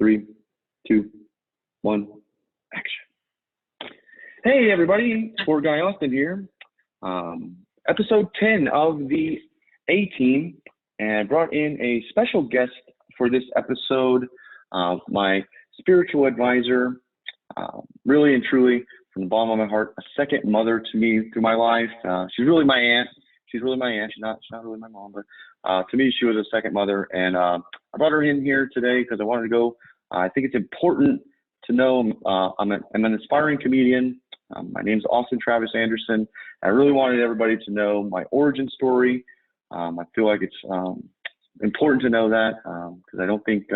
3, 2, 1, action. Hey everybody, Sport Guy Austin here. Episode 10 of the A-Team, and brought in a special guest for this episode, my spiritual advisor, really and truly, from the bottom of my heart, a second mother to me through my life. She's really my aunt. She's not really my mom, but to me, she was a second mother. And I brought her in here today because I wanted to go. I think it's important to know I'm an aspiring comedian. My name's Austin Travis Anderson. I really wanted everybody to know my origin story. I feel like it's important to know that because I don't think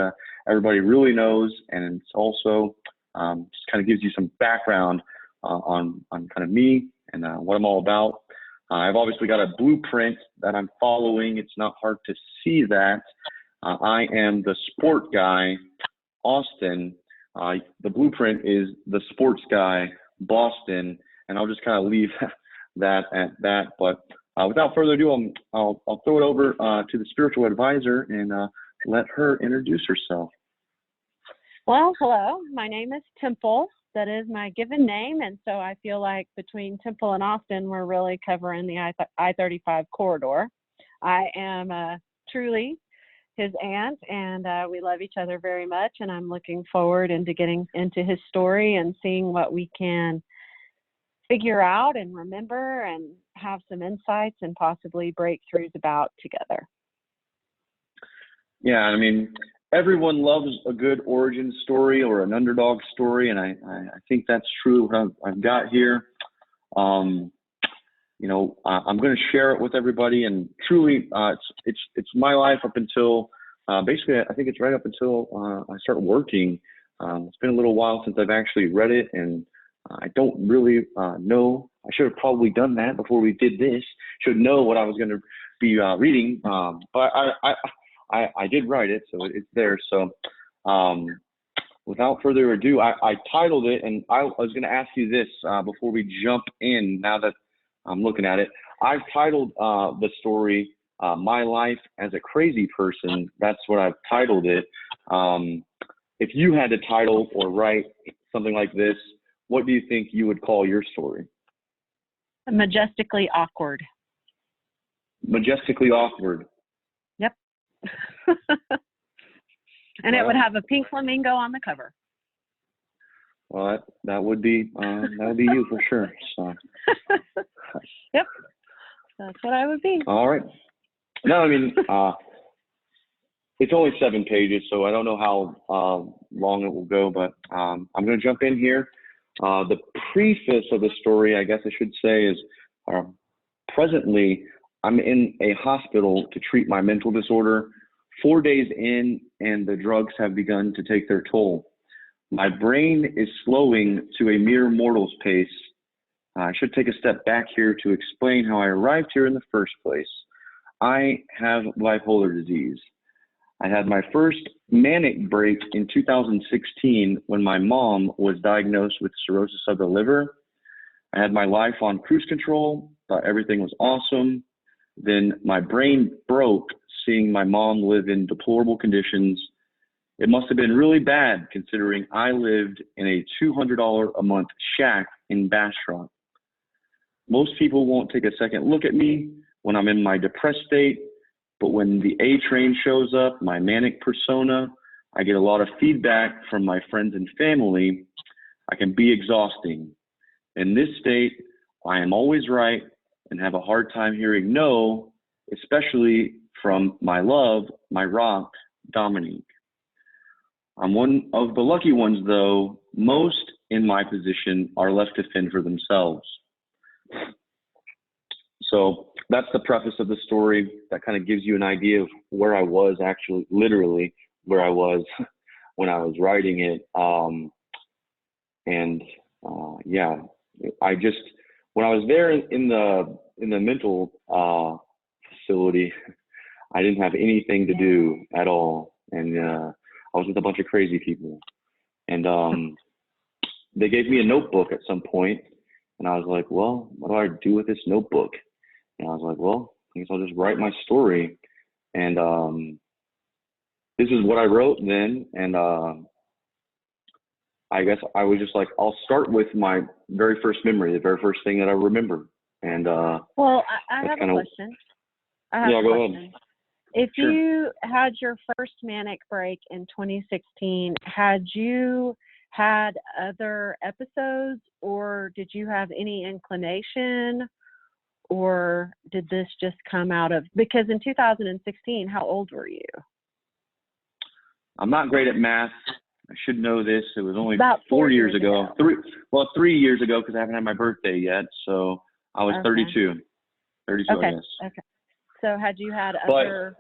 everybody really knows, and it's also just kind of gives you some background on kind of me and what I'm all about. I've obviously got a blueprint that I'm following. It's not hard to see that. I am the sport guy, Austin. The blueprint is the sports guy, Boston, and I'll just kind of leave that at that. But without further ado, I'll throw it over to the spiritual advisor and let her introduce herself. Well, hello. My name is Temple. That is my given name, and so I feel like between Temple and Austin, we're really covering the I-35 corridor. I am truly his aunt, and we love each other very much, and I'm looking forward into getting into his story and seeing what we can figure out and remember and have some insights and possibly breakthroughs about together. Yeah, I mean, everyone loves a good origin story or an underdog story, and I think that's true. What I've got here, I'm going to share it with everybody, and truly, it's my life up until basically I think it's right up until I start working. It's been a little while since I've actually read it, and I don't really know. I should have probably done that before we did this. Should know what I was going to be reading, but I did write it, so it's there. So without further ado, I titled it, and I was going to ask you this before we jump in, now that I'm looking at it. I've titled the story, My Life as a Crazy Person. That's what I've titled it. If you had to title or write something like this, what do you think you would call your story? Majestically awkward. Majestically awkward. Yep. And it would have a pink flamingo on the cover. Well, that would be you for sure. So. Yep, that's what I would be. All right. No, I mean, it's only 7 pages, so I don't know how long it will go, but I'm going to jump in here. The preface of the story, I guess I should say, is presently I'm in a hospital to treat my mental disorder. 4 days in, and the drugs have begun to take their toll. My brain is slowing to a mere mortal's pace. I should take a step back here to explain how I arrived here in the first place. I have bipolar disease. I had my first manic break in 2016 when my mom was diagnosed with cirrhosis of the liver. I had my life on cruise control, thought everything was awesome. Then my brain broke seeing my mom live in deplorable conditions. It must have been really bad considering I lived in a $200 a month shack in Bastrop. Most people won't take a second look at me when I'm in my depressed state, but when the A train shows up, my manic persona, I get a lot of feedback from my friends and family. I can be exhausting. In this state, I am always right and have a hard time hearing no, especially from my love, my rock, Dominique. I'm one of the lucky ones, though. Most in my position are left to fend for themselves. So that's the preface of the story. That kind of gives you an idea of where I was, actually, literally where I was when I was writing it. Yeah, I just, when I was there in the mental facility, I didn't have anything to do at all. And I was with a bunch of crazy people. And they gave me a notebook at some point, and I was like, well, what do I do with this notebook? And I was like, well, I guess I'll just write my story. And this is what I wrote then. And I guess I was just like, I'll start with my very first memory, the very first thing that I remember. And Well, I that's have a kind of, question. I have yeah, a go ahead. question. If Sure. you had your first manic break in 2016, had you had other episodes, or did you have any inclination, or did this just come out of, because in 2016, how old were you? I'm not great at math. I should know this. It was only About 4 years ago. 3 years ago, because I haven't had my birthday yet. So I was Okay. 32. 32, Okay. I guess. Okay. So had you had But other?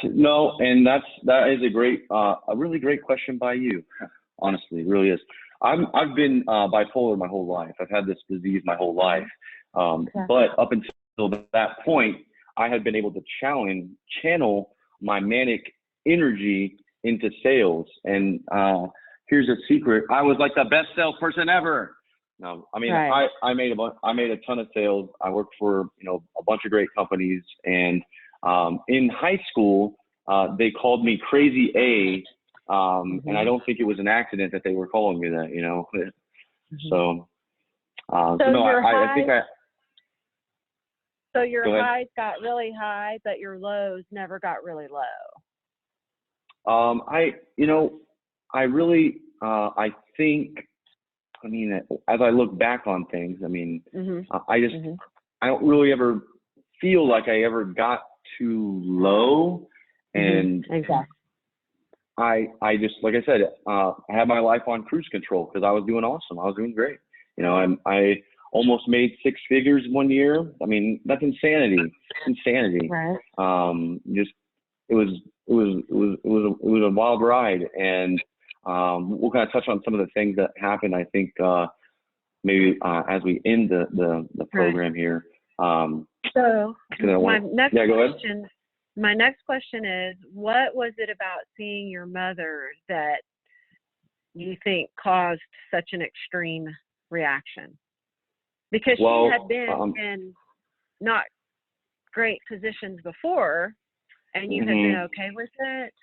no, and that is a really great question by you. Honestly, it really is. I've been bipolar my whole life. I've had this disease my whole life. But up until that point, I had been able to channel my manic energy into sales. And here's a secret: I was like the best salesperson ever. No, I mean, Right. I made a ton of sales. I worked for a bunch of great companies, and in high school they called me Crazy A, and I don't think it was an accident that they were calling me that. So no, I think I. So your Go ahead. highs got really high, but your lows never got really low. I really, I think, I mean, as I look back on things, I mean, I don't really ever feel like I ever got too low. And exactly. I just, like I said, I had my life on cruise control because I was doing awesome. I was doing great. I almost made 6 figures one year. I mean, that's insanity. Insanity. Right. It was a wild ride, and we'll kind of touch on some of the things that happened. I think maybe as we end the program here. So my next question is, what was it about seeing your mother that you think caused such an extreme reaction? Because she had been in not great positions before, and you had been okay with it.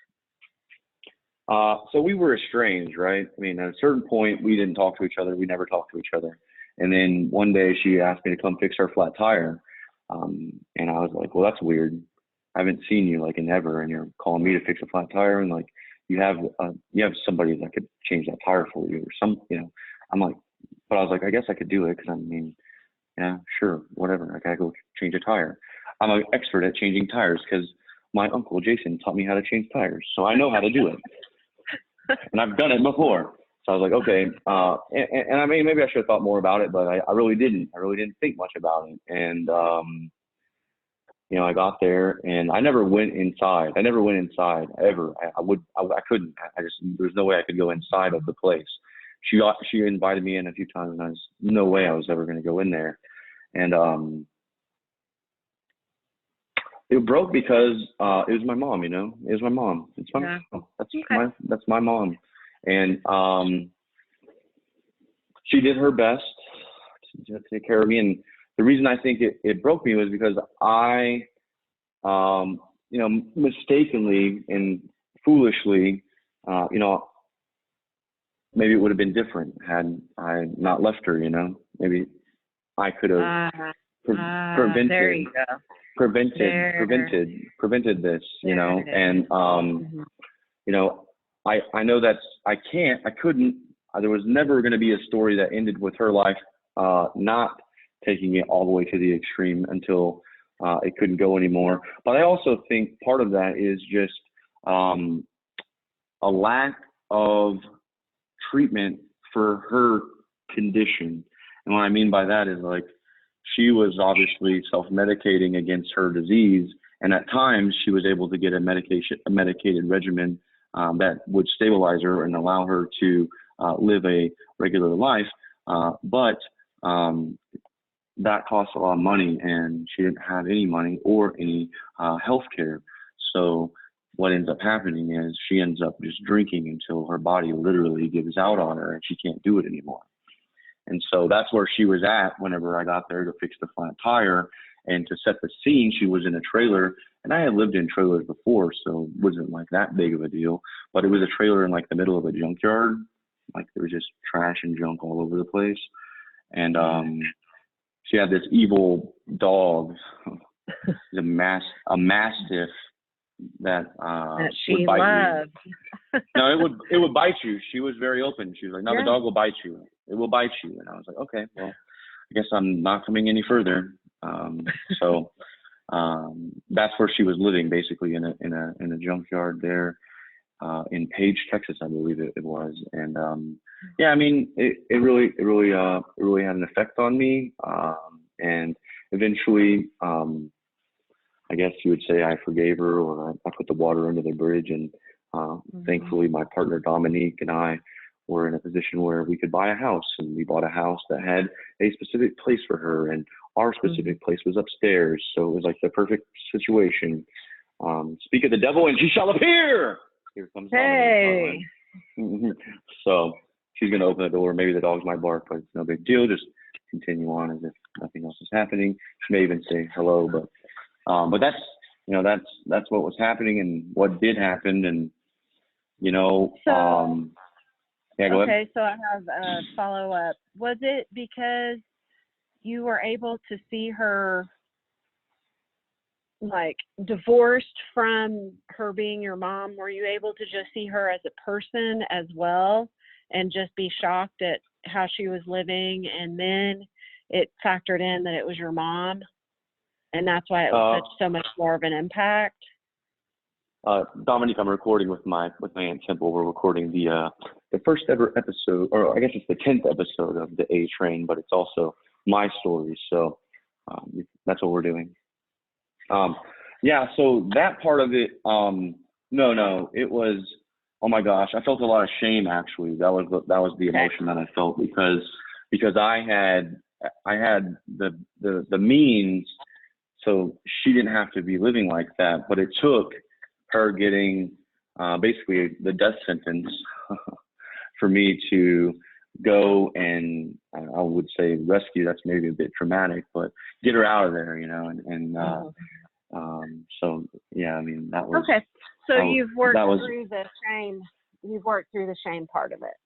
So we were estranged, right? I mean, at a certain point, we didn't talk to each other. We never talked to each other. And then one day she asked me to come fix her flat tire. And I was like, well, that's weird. I haven't seen you like in ever, and you're calling me to fix a flat tire, and like you have somebody that could change that tire for you or some, I'm like, but I was like, I guess I could do it because I mean, yeah, sure, whatever. I gotta go change a tire. I'm an expert at changing tires because my uncle Jason taught me how to change tires, so I know how to do it, and I've done it before. So I was like, okay, and I mean, maybe I should have thought more about it, but I really didn't. I really didn't think much about it, and I got there, and I never went inside. I never went inside ever. I couldn't. There's no way I could go inside of the place. She invited me in a few times, and no way I was ever going to go in there. And it broke because it was my mom. It was my mom. It's my mom. That's my mom, and she did her best to take care of me. And the reason I think it broke me was because I, mistakenly and foolishly, maybe it would have been different had I not left her. Maybe I could have prevented this. And I know I couldn't. There was never going to be a story that ended with her life not taking it all the way to the extreme until it couldn't go anymore. But I also think part of that is just a lack of treatment for her condition. And what I mean by that is, like, she was obviously self-medicating against her disease, and at times she was able to get a medicated regimen that would stabilize her and allow her to live a regular life. But that costs a lot of money, and she didn't have any money or any health care. So what ends up happening is she ends up just drinking until her body literally gives out on her and she can't do it anymore. And so that's where she was at whenever I got there to fix the flat tire. And to set the scene, she was in a trailer, and I had lived in trailers before, so it wasn't like that big of a deal. But it was a trailer in like the middle of a junkyard, Like there was just trash and junk all over the place. And she had this evil dog, a mastiff that that she would bite loved. you. No, it would bite you. She was very open. She was like, "No, Yeah. the dog will bite you. It will bite you." And I was like, "Okay, well, I guess I'm not coming any further." So that's where she was living, basically in a junkyard there in Page, Texas, I believe it was. And yeah, I mean, it really had an effect on me. And eventually, I guess you would say I forgave her, or I put the water under the bridge. And thankfully, my partner Dominique and I were in a position where we could buy a house, and we bought a house that had a specific place for her, and our specific place was upstairs. So it was like the perfect situation. Speak of the devil, and she shall appear. Here comes Hey. Dominique. So she's gonna open the door. Maybe the dogs might bark, but it's no big deal. Just continue on as if nothing else is happening. She may even say hello, but that's what was happening and what did happen. And yeah, go ahead. Okay, so I have a follow-up. Was it because you were able to see her, like, divorced from her being your mom? Were you able to just see her as a person as well and just be shocked at how she was living, and then it factored in that it was your mom, and that's why it was so much more of an impact? Dominique, I'm recording with my Aunt Temple. We're recording the first ever episode, or I guess it's the 10th episode of the A Train, but it's also my story. So that's what we're doing. Yeah. So that part of it, no, it was, oh my gosh, I felt a lot of shame actually. That was the emotion that I felt because I had the means, so she didn't have to be living like that, but it took her getting basically the death sentence for me to go and I would say rescue. That's maybe a bit dramatic, but get her out of there, so yeah, I mean that was okay. So you've worked through the shame. You've worked through the shame part of it.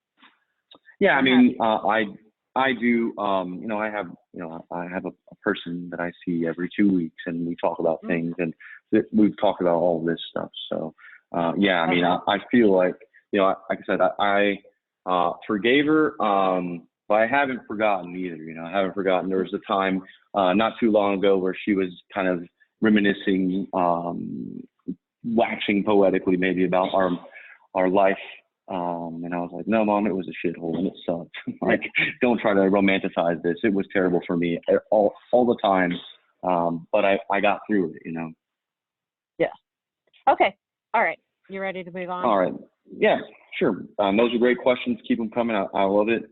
Yeah, I mean, I do. I have a person that I see every 2 weeks, and we talk about things, and we've talked about all this stuff. So, yeah, I mean, I feel like, like I said, I forgave her, but I haven't forgotten either. I haven't forgotten. There was a time not too long ago where she was kind of reminiscing, waxing poetically maybe about our life. And I was like, no, Mom, it was a shithole and it sucked. Like, don't try to romanticize this. It was terrible for me all the time. But I got through it, Yeah. Okay. All right. You ready to move on? All right. Yeah, sure. Those are great questions. Keep them coming. I love it.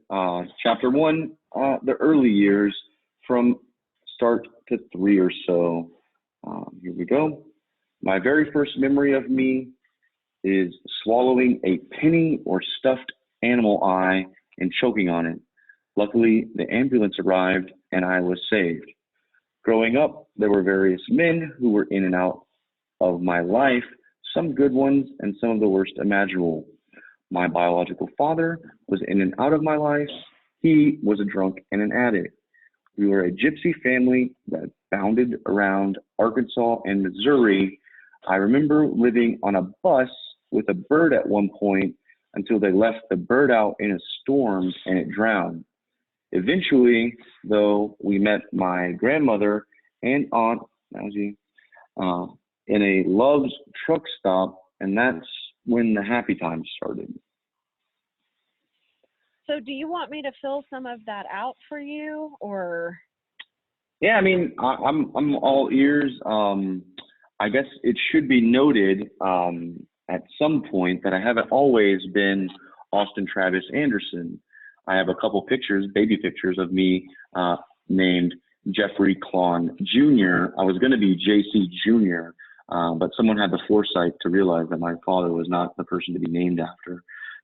Chapter 1, the early years from start to 3 or so. Here we go. My very first memory of me is swallowing a penny or stuffed animal eye and choking on it. Luckily, the ambulance arrived and I was saved. Growing up, there were various men who were in and out of my life, some good ones and some of the worst imaginable. My biological father was in and out of my life. He was a drunk and an addict. We were a gypsy family that bounded around Arkansas and Missouri. I remember living on a bus with a bird at one point until they left the bird out in a storm and it drowned. Eventually, though, we met my grandmother and aunt in a Love's truck stop, and that's when the happy times started. So do you want me to fill some of that out for you, or? Yeah, I mean, I'm all ears. I guess it should be noted at some point that I haven't always been Austin Travis Anderson. I have a couple pictures, baby pictures of me named Jeffrey Klon Jr. I was going to be JC Jr., but someone had the foresight to realize that my father was not the person to be named after.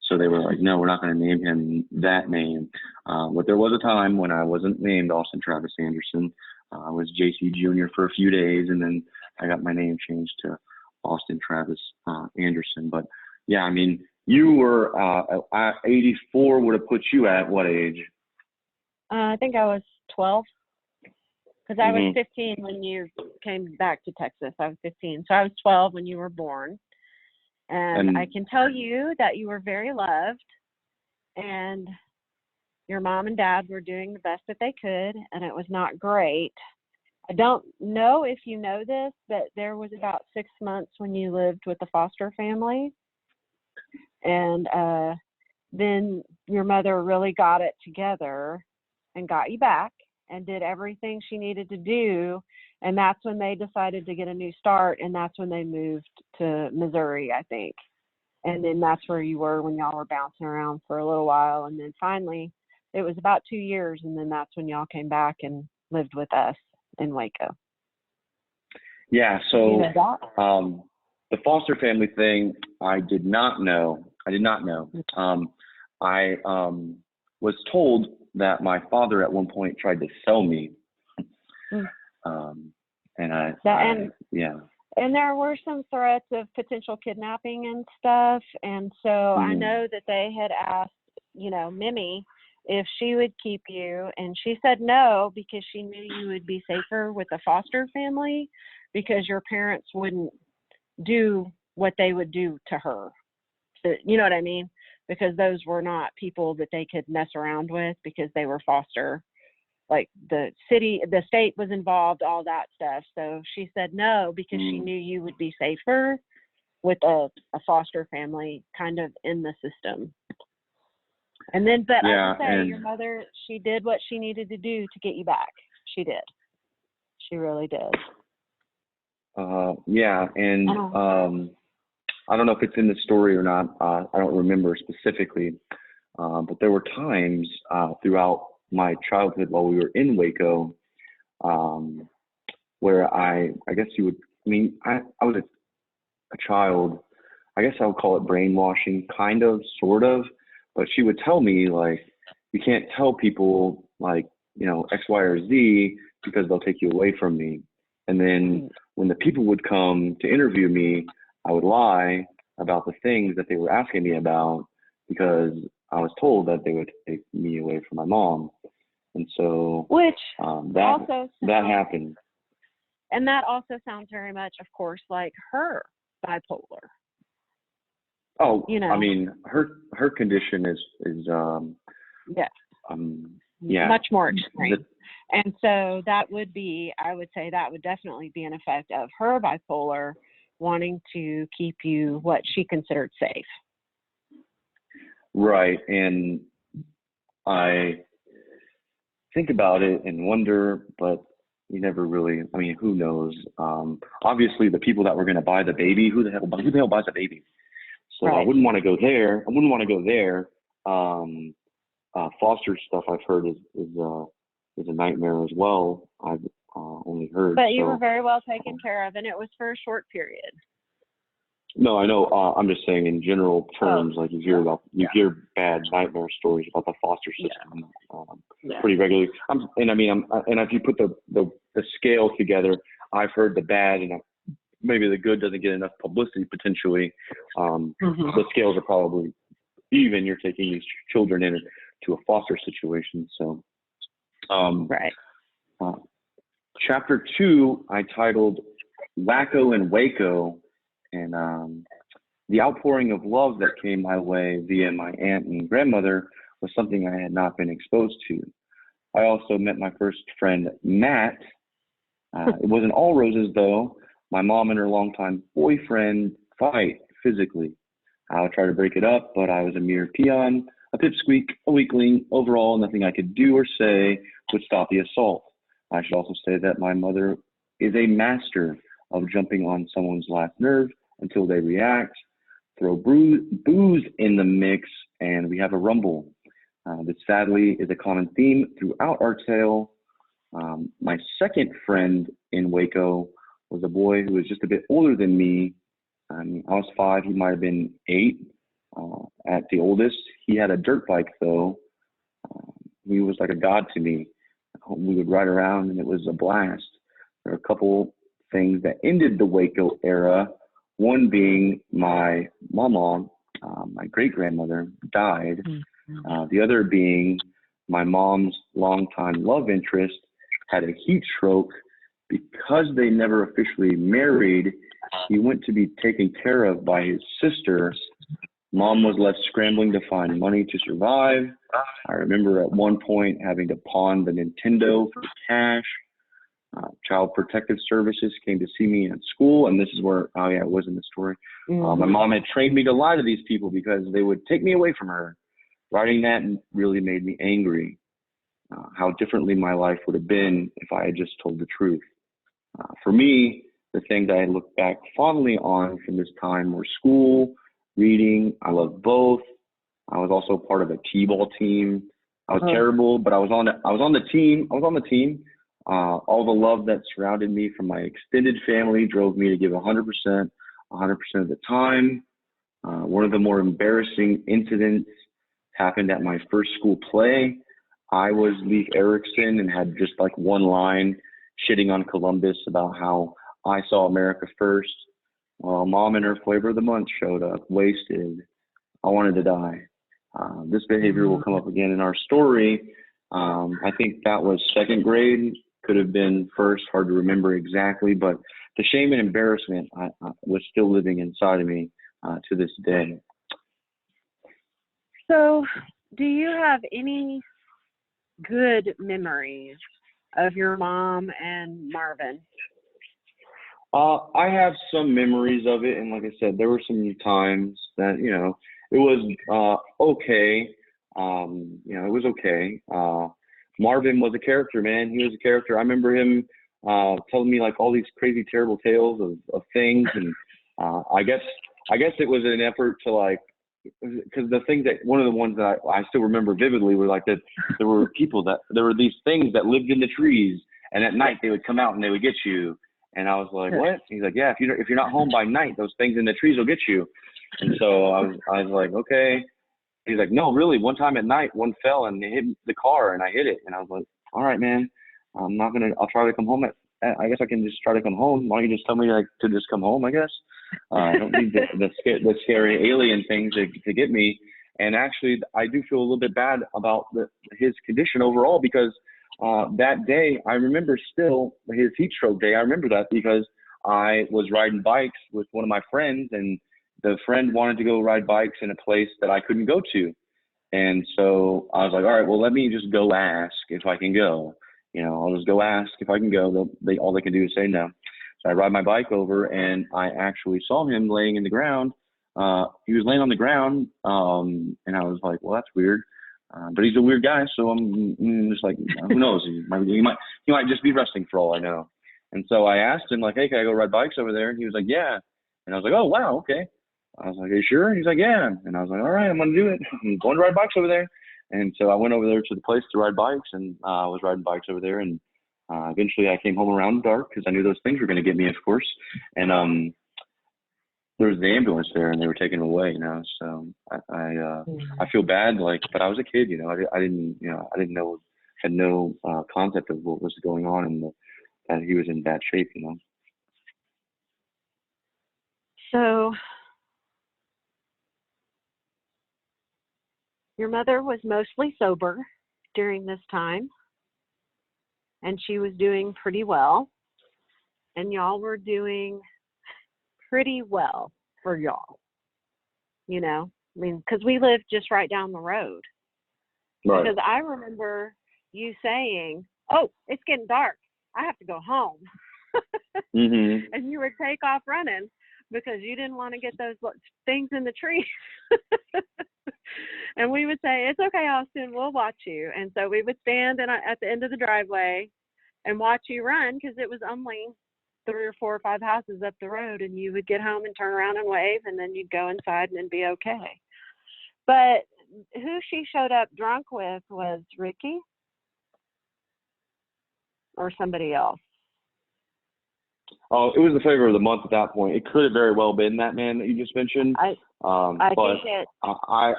So they were like, no, we're not going to name him that name. But there was a time when I wasn't named Austin Travis Anderson. I was JC Jr. for a few days, and then I got my name changed to Austin Travis Anderson. But yeah, I mean, You were 84 would have put you at what age? I think I was 12 because I was Mhm. 15 when you came back to Texas. I was 15. So I was 12 when you were born. And I And can tell you that you were very loved and your mom and dad were doing the best that they could, and it was not great. I don't know if you know this, but there was about 6 months when you lived with the foster family. And then your mother really got it together and got you back and did everything she needed to do. And that's when they decided to get a new start. And that's when they moved to Missouri, I think. And then that's where you were when y'all were bouncing around for a little while. And then finally, it was about 2 years. And then that's when y'all came back and lived with us in Waco. yeah, You so know that? the foster family thing, I did not know. I did not know. I was told that my father at one point tried to sell me. Mm. And yeah. And there were some threats of potential kidnapping and stuff. And so I Mhm. know that they had asked, Mimi, if she would keep you. And she said no, because she knew you would be safer with a foster family because your parents wouldn't do what they would do to her. So, you know what I mean? Because those were not people that they could mess around with because they were foster. Like the state was involved, all that stuff. So she said no because she knew you would be safer with a foster family kind of in the system. And then, but I Yeah, will say, and your mother, she did what she needed to do to get you back. She did. She really did. yeah, and I don't know if it's in the story or not. I don't remember specifically, but there were times throughout my childhood while we were in Waco, where I guess you would. I mean, I was a child. I guess I would call it brainwashing, kind of, sort of. But she would tell me like, you can't tell people like, X, Y, or Z because they'll take you away from me. And then when the people would come to interview me, I would lie about the things that they were asking me about because I was told that they would take me away from my mom. And so which that happened. And that also sounds very much, of course, like her bipolar. Oh, I mean, her condition is much more extreme. And so that would be, I would say that would definitely be an effect of her bipolar wanting to keep you what she considered safe. Right. And I think about it and wonder, but you never really, I mean, who knows? Obviously the people that were going to buy the baby, who the hell buys a baby? So right. I wouldn't want to go there. Foster stuff I've heard is a nightmare as well. I've only heard. But you were very well taken care of, and it was for a short period. No, I know. I'm just saying in general terms, like you hear bad nightmare stories about the foster system pretty regularly. And if you put the scale together, I've heard the bad and maybe the good doesn't get enough publicity potentially. The scales are probably even. You're taking these children into a foster situation. So, right. Chapter 2, I titled Wacko and Waco, and the outpouring of love that came my way via my aunt and grandmother was something I had not been exposed to. I also met my first friend, Matt. It wasn't all roses, though. My mom and her longtime boyfriend fight physically. I would try to break it up, but I was a mere peon, a pipsqueak, a weakling. Overall, nothing I could do or say would stop the assault. I should also say that my mother is a master of jumping on someone's last nerve until they react, throw booze in the mix, and we have a rumble. This sadly is a common theme throughout our tale. My second friend in Waco was a boy who was just a bit older than me. I was 5, he might have been 8 at the oldest. He had a dirt bike though. He was like a god to me. We would ride around and it was a blast. There are a couple things that ended the Waco era. One being my mama my great-grandmother died. Mhm. The other being my mom's longtime love interest had a heat stroke. Because they never officially married, he went to be taken care of by his sister. Mom was left scrambling to find money to survive. I remember at one point having to pawn the Nintendo for cash. Child Protective Services came to see me at school, and this is where, oh yeah, it was in the story. My mom had trained me to lie to these people because they would take me away from her. Writing that really made me angry. How differently my life would have been if I had just told the truth. For me, the things I look back fondly on from this time were school, reading. I loved both. I was also part of a t-ball team. I was terrible, but I was on the team. All the love that surrounded me from my extended family drove me to give 100%, 100% of the time. One of the more embarrassing incidents happened at my first school play. I was Leif Erikson and had just like one line shitting on Columbus about how I saw America first. Well, Mom and her flavor of the month showed up, wasted. I wanted to die. This behavior will come up again in our story. I think that was second grade, could have been first, hard to remember exactly, but the shame and embarrassment was still living inside of me to this day. So, do you have any good memories of your mom and Marvin? I have some memories of it, and like I said, there were some times that, you know, it was okay. You know, it was okay. Marvin was a character, man. He was a character. I remember him telling me like all these crazy, terrible tales of things, and I guess it was an effort to like, because the things that one of the ones that I still remember vividly were like that there were these things that lived in the trees, and at night they would come out and they would get you. And I was like, what? He's like, yeah, if you're not home by night, those things in the trees will get you. And so I was like, okay. He's like, no, really. One time at night, one fell and it hit the car, and I hit it. And I was like, all right, man. I'll try to come home I guess I can just try to come home. Why don't you just tell me like to just come home? I guess I don't need the scary alien thing to get me. And actually, I do feel a little bit bad about his condition overall because that day, I remember still his heat stroke day. I remember that because I was riding bikes with one of my friends, and the friend wanted to go ride bikes in a place that I couldn't go to. And so I was like, all right, well, let me just go ask if I can go. You know, I'll just go ask if I can go. All they can do is say no. So I ride my bike over, and I actually saw him laying in the ground. He was laying on the ground, and I was like, well, that's weird. But he's a weird guy, so I'm just like, who knows? He might just be resting for all I know. And so I asked him, like, hey, can I go ride bikes over there? And he was like, yeah. And I was like, oh, wow, okay. I was like, are you sure? He's like, yeah. And I was like, all right, I'm going to do it. I'm going to ride bikes over there. And so I went over there to the place to ride bikes, and I was riding bikes over there. And eventually I came home around dark because I knew those things were going to get me, of course. And there was the ambulance there, and they were taking him away, you know. So I feel bad, like, but I was a kid, you know. I didn't know, had no concept of what was going on, and that he was in bad shape, you know. So, your mother was mostly sober during this time, and she was doing pretty well, and y'all were doing pretty well for y'all, you know. I mean, because we lived just right down the road. Right. Because I remember you saying, oh, it's getting dark. I have to go home. Mm-hmm. And you would take off running because you didn't want to get those things in the trees. And we would say, it's okay, Austin, we'll watch you. And so we would stand at the end of the driveway and watch you run because it was only 3 or 4 or 5 houses up the road, and you would get home and turn around and wave, and then you'd go inside and it'd be okay. But who she showed up drunk with was Ricky or somebody else. Oh, it was the flavor of the month at that point. It could have very well been that man that you just mentioned. I but think it. I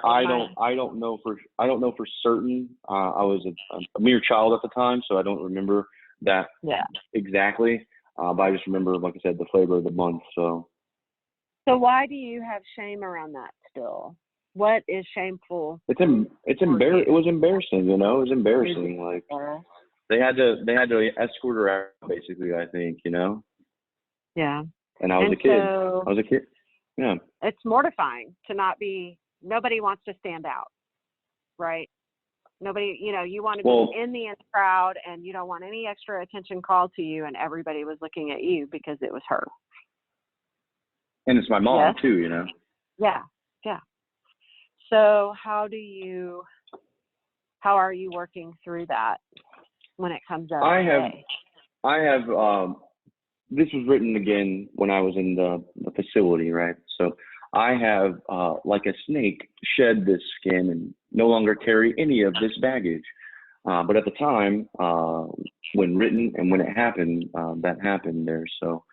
don't know for certain. I was a mere child at the time, so I don't remember that exactly. But I just remember, like I said, the flavor of the month. So why do you have shame around that? still? What is shameful? It's embarrassing. It was embarrassing, you know. It was embarrassing. Like they had to escort her out, basically. I think, you know. Yeah. And I was And a kid. so I was a kid. Yeah. it's mortifying to not be. Nobody wants to stand out, right? Nobody, you know, you want to be in the crowd, and you don't want any extra attention called to you, and everybody was looking at you because it was her. And it's my mom too, you know. Yeah. Yeah. So how are you working through that when it comes up? I have this was written again when I was in the facility, right? So I have like a snake shed this skin and no longer carry any of this baggage. But at the time, when written and when it happened, that happened there. So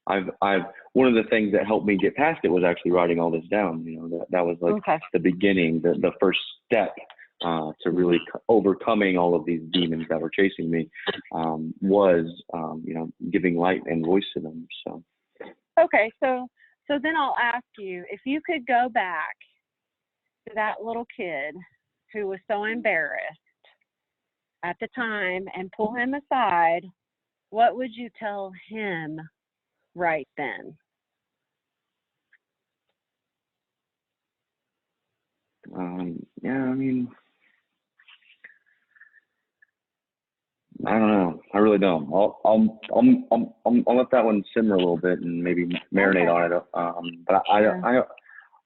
I've one of the things that helped me get past it was actually writing all this down. You know, that was like the beginning, the first step to really overcoming all of these demons that were chasing me, was you know, giving light and voice to them. So okay, so then I'll ask you, if you could go back to that little kid who was so embarrassed at the time and pull him aside, what would you tell him right then? yeah, I mean, I don't know. I really don't. I'll let that one simmer a little bit and maybe marinate on it. But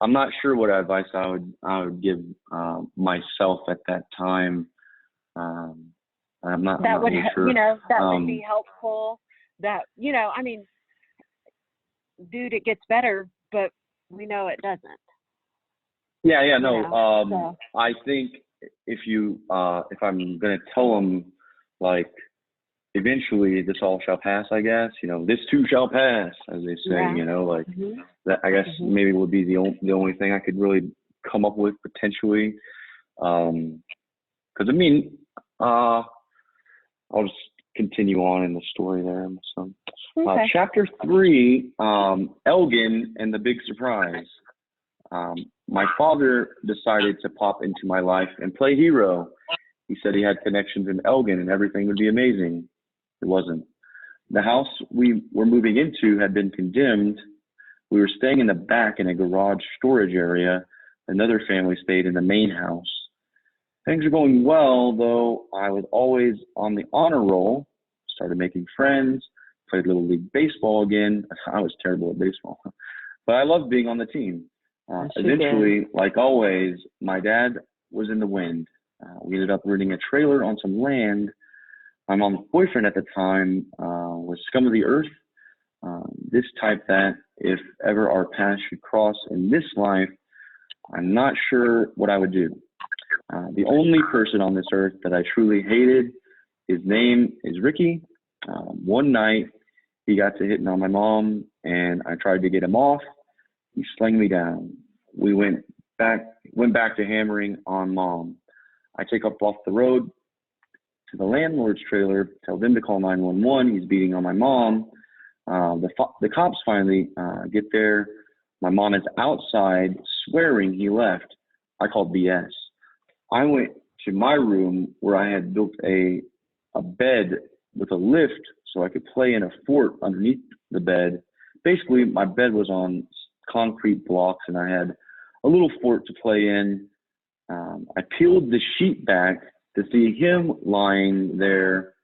I'm not sure what advice I would give myself at that time. I'm not really sure. You know, that would be helpful. That, you know, I mean, dude, it gets better, but we know it doesn't. Yeah, no. You know, I think if I'm gonna tell them, like, eventually this all shall pass, I guess, you know, this too shall pass, as they say, you know, like that, I guess maybe would be the only thing I could really come up with potentially. Cause I mean, I'll just continue on in the story there. So, chapter 3, Elgin and the Big Surprise. My father decided to pop into my life and play hero. He said he had connections in Elgin and everything would be amazing. It wasn't. The house we were moving into had been condemned. We were staying in the back in a garage storage area. Another family stayed in the main house. Things were going well, though I was always on the honor roll. Started making friends, played Little League Baseball again. I was terrible at baseball, but I loved being on the team. Eventually, like always, my dad was in the wind. We ended up renting a trailer on some land. My mom's boyfriend at the time was scum of the earth. This type that if ever our paths should cross in this life, I'm not sure what I would do. The only person on this earth that I truly hated, his name is Ricky. One night, he got to hitting on my mom, and I tried to get him off. He slung me down. We went back to hammering on mom. I take up off the road to the landlord's trailer, tell them to call 911. He's beating on my mom. The cops finally get there. My mom is outside swearing he left. I called BS. I went to my room where I had built a bed with a lift so I could play in a fort underneath the bed. Basically, my bed was on concrete blocks and I had a little fort to play in. I peeled the sheet back to see him lying there.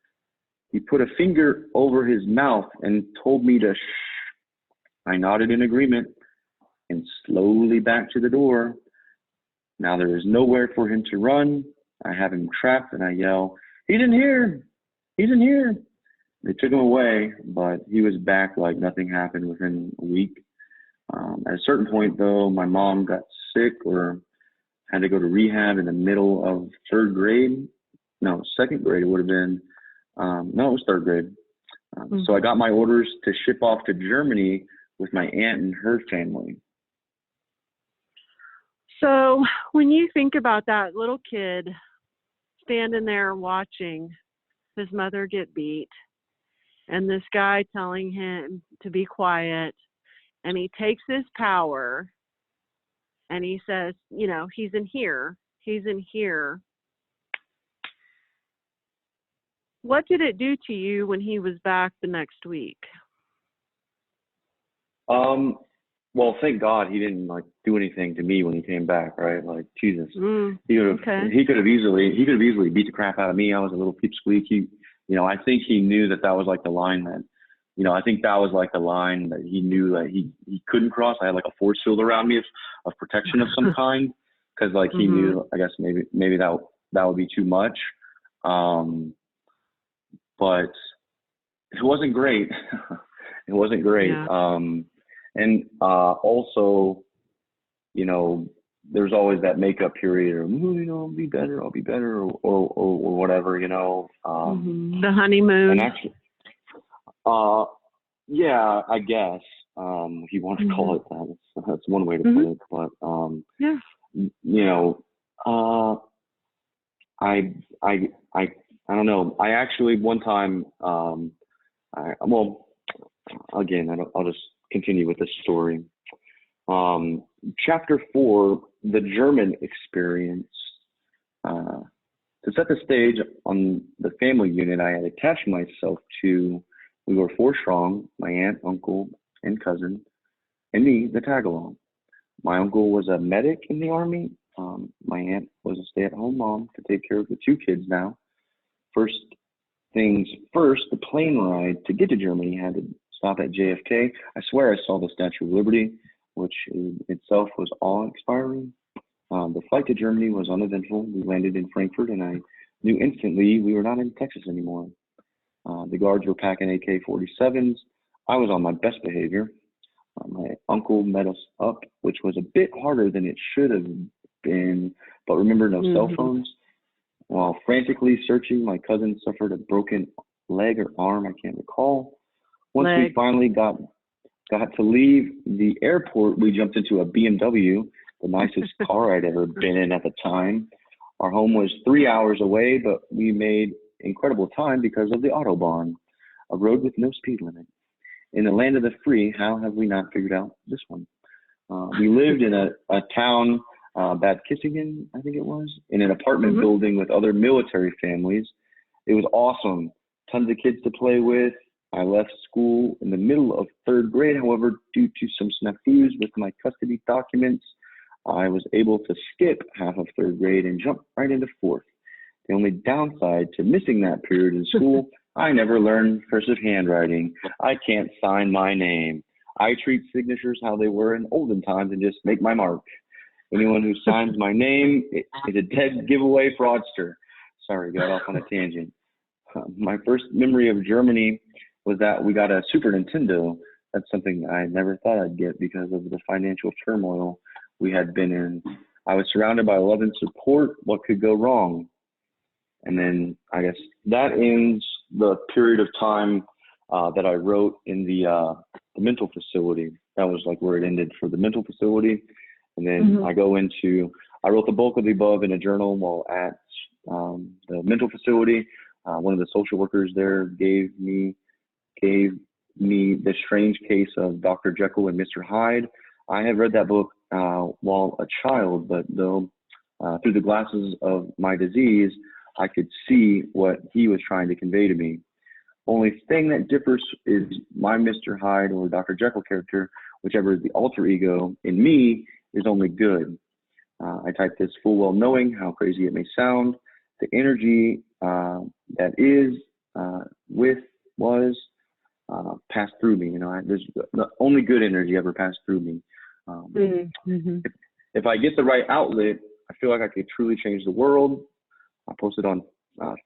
He put a finger over his mouth and told me to shh. I nodded in agreement and slowly back to the door. Now there is nowhere for him to run. I have him trapped and I yell, "He's in here! He's in here!" They took him away, but he was back like nothing happened within a week. At a certain point, though, my mom got sick or had to go to rehab in the middle of second grade it would have been. No, it was third grade. So I got my orders to ship off to Germany with my aunt and her family. So when you think about that little kid standing there watching his mother get beat and this guy telling him to be quiet, and he takes his power And he says, he's in here. He's in here. What did it do to you when he was back the next week? Well, thank God he didn't do anything to me when he came back, right? Like, Jesus, he could have easily beat the crap out of me. I was a little pipsqueak. I think he knew that was the line that, I think that was the line that he knew that he couldn't cross. I had a force field around me of protection of some kind, because he knew, I guess maybe that would be too much. But it wasn't great. It wasn't great. Yeah. And also, there's always that makeup period, or I'll be better, or whatever, The honeymoon. And actually, yeah, I guess, if you want to call it that, that's one way to put it. But yeah, I don't know. I actually one time, again, I'll just continue with this story. Chapter 4, the German experience. To set the stage on the family unit I had attached myself to, we were 4 strong: my aunt, uncle, and cousin, and me, the tag-along. My uncle was a medic in the Army. My aunt was a stay-at-home mom to take care of the 2 kids now. First things first, the plane ride to get to Germany had to stop at JFK. I swear I saw the Statue of Liberty, which in itself was awe-inspiring. The flight to Germany was uneventful. We landed in Frankfurt, and I knew instantly we were not in Texas anymore. The guards were packing AK-47s. I was on my best behavior. My uncle met us up, which was a bit harder than it should have been, but remember, no cell phones. While frantically searching, my cousin suffered a broken leg or arm, I can't recall. Once we finally got to leave the airport, we jumped into a BMW, the nicest car I'd ever been in at the time. Our home was 3 hours away, but we made incredible time because of the Autobahn, a road with no speed limit. In the land of the free, how have we not figured out this one? We lived in a town, Bad Kissingen, I think it was, in an apartment building with other military families. It was awesome. Tons of kids to play with. I left school in the middle of 3rd grade. However, due to some snafus with my custody documents, I was able to skip half of 3rd grade and jump right into 4th. The only downside to missing that period in school, I never learned cursive handwriting. I can't sign my name. I treat signatures how they were in olden times and just make my mark. Anyone who signs my name is a dead giveaway fraudster. Sorry, got off on a tangent. My first memory of Germany was that we got a Super Nintendo. That's something I never thought I'd get because of the financial turmoil we had been in. I was surrounded by love and support. What could go wrong? And then I guess that ends the period of time that I wrote in the mental facility. That was where it ended for the mental facility. And then I wrote the bulk of the above in a journal while at the mental facility. One of the social workers there gave me the strange case of Dr. Jekyll and Mr. Hyde. I had read that book while a child, but though through the glasses of my disease, I could see what he was trying to convey to me. Only thing that differs is my Mr. Hyde or Dr. Jekyll character, whichever is the alter ego in me, is only good. I typed this full well knowing how crazy it may sound. The energy that is, passed through me. There's the only good energy ever passed through me. If I get the right outlet, I feel like I could truly change the world. I posted on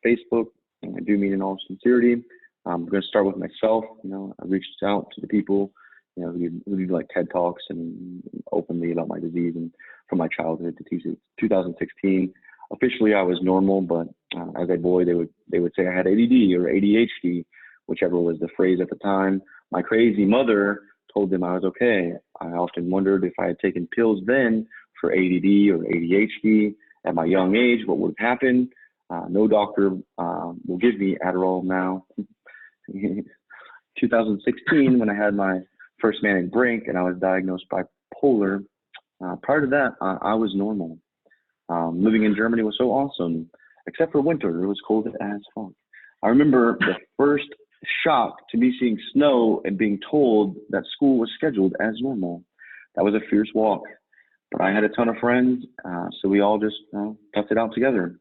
Facebook, and I do mean in all sincerity. I'm going to start with myself. I reached out to the people, who do TED Talks and openly about my disease and from my childhood to 2016. Officially, I was normal, but as a boy, they would say I had ADD or ADHD, whichever was the phrase at the time. My crazy mother told them I was okay. I often wondered if I had taken pills then for ADD or ADHD at my young age, what would have happened. No doctor will give me Adderall now. 2016, when I had my first manic break and I was diagnosed bipolar, Prior to that, I was normal. Living in Germany was so awesome, except for winter. It was cold as fuck. I remember the first shock to me seeing snow and being told that school was scheduled as normal. That was a fierce walk, but I had a ton of friends, so we all just toughed it out together.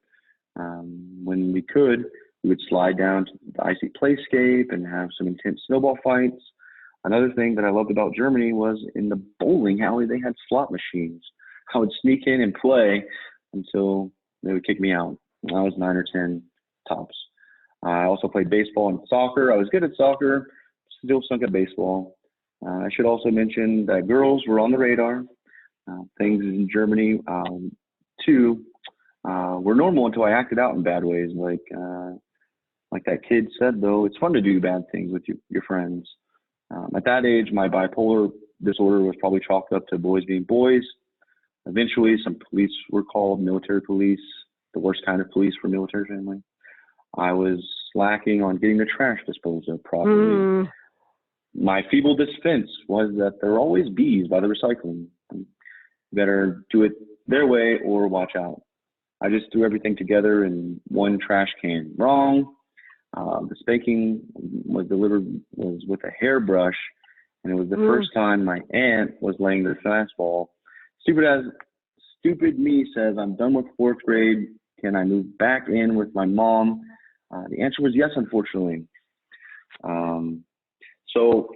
When we could, we would slide down to the icy playscape and have some intense snowball fights. Another thing that I loved about Germany was in the bowling alley, they had slot machines. I would sneak in and play until they would kick me out. I was 9 or 10 tops. I also played baseball and soccer. I was good at soccer, still stunk at baseball. I should also mention that girls were on the radar. Things in Germany, too, were normal until I acted out in bad ways. Like that kid said, though, it's fun to do bad things with your friends. At that age, my bipolar disorder was probably chalked up to boys being boys. Eventually, some police were called, military police, the worst kind of police for military family. I was slacking on getting the trash disposed of properly. My feeble defense was that there are always bees by the recycling. You better do it their way or watch out. I just threw everything together in one trash can. Wrong. The spanking was with a hairbrush, and it was the first time my aunt was laying the fastball. Stupid me says, I'm done with fourth grade. Can I move back in with my mom? The answer was yes, unfortunately. So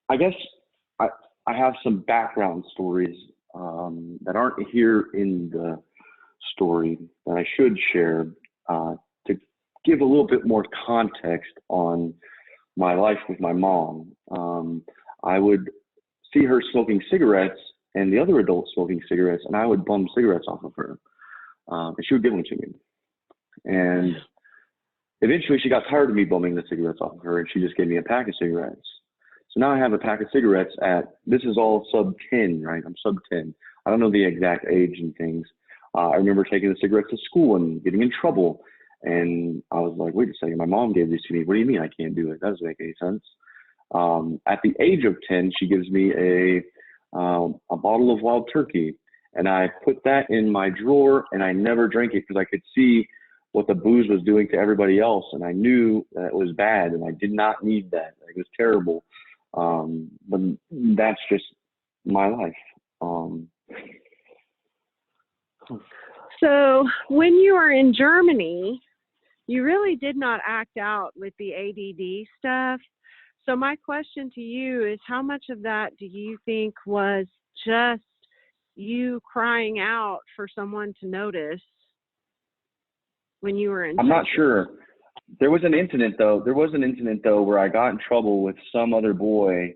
I guess I have some background stories that aren't here in the story that I should share to give a little bit more context on my life with my mom. I would see her smoking cigarettes and the other adults smoking cigarettes, and I would bum cigarettes off of her. And she would give them to me. And eventually she got tired of me bumming the cigarettes off of her, and she just gave me a pack of cigarettes. So now I have a pack of cigarettes this is all sub 10, right? I'm sub 10. I don't know the exact age and things. I remember taking the cigarettes to school and getting in trouble. And I was like, wait a second, my mom gave these to me. What do you mean I can't do it? That doesn't make any sense. At the age of 10, she gives me a bottle of Wild Turkey. And I put that in my drawer, and I never drank it because I could see what the booze was doing to everybody else. And I knew that it was bad, and I did not need that. It was terrible. But that's just my life. So when you were in Germany, you really did not act out with the ADD stuff. So my question to you is, how much of that do you think was just you crying out for someone to notice when you were in I'm not Texas? sure. There was an incident though where I got in trouble with some other boy.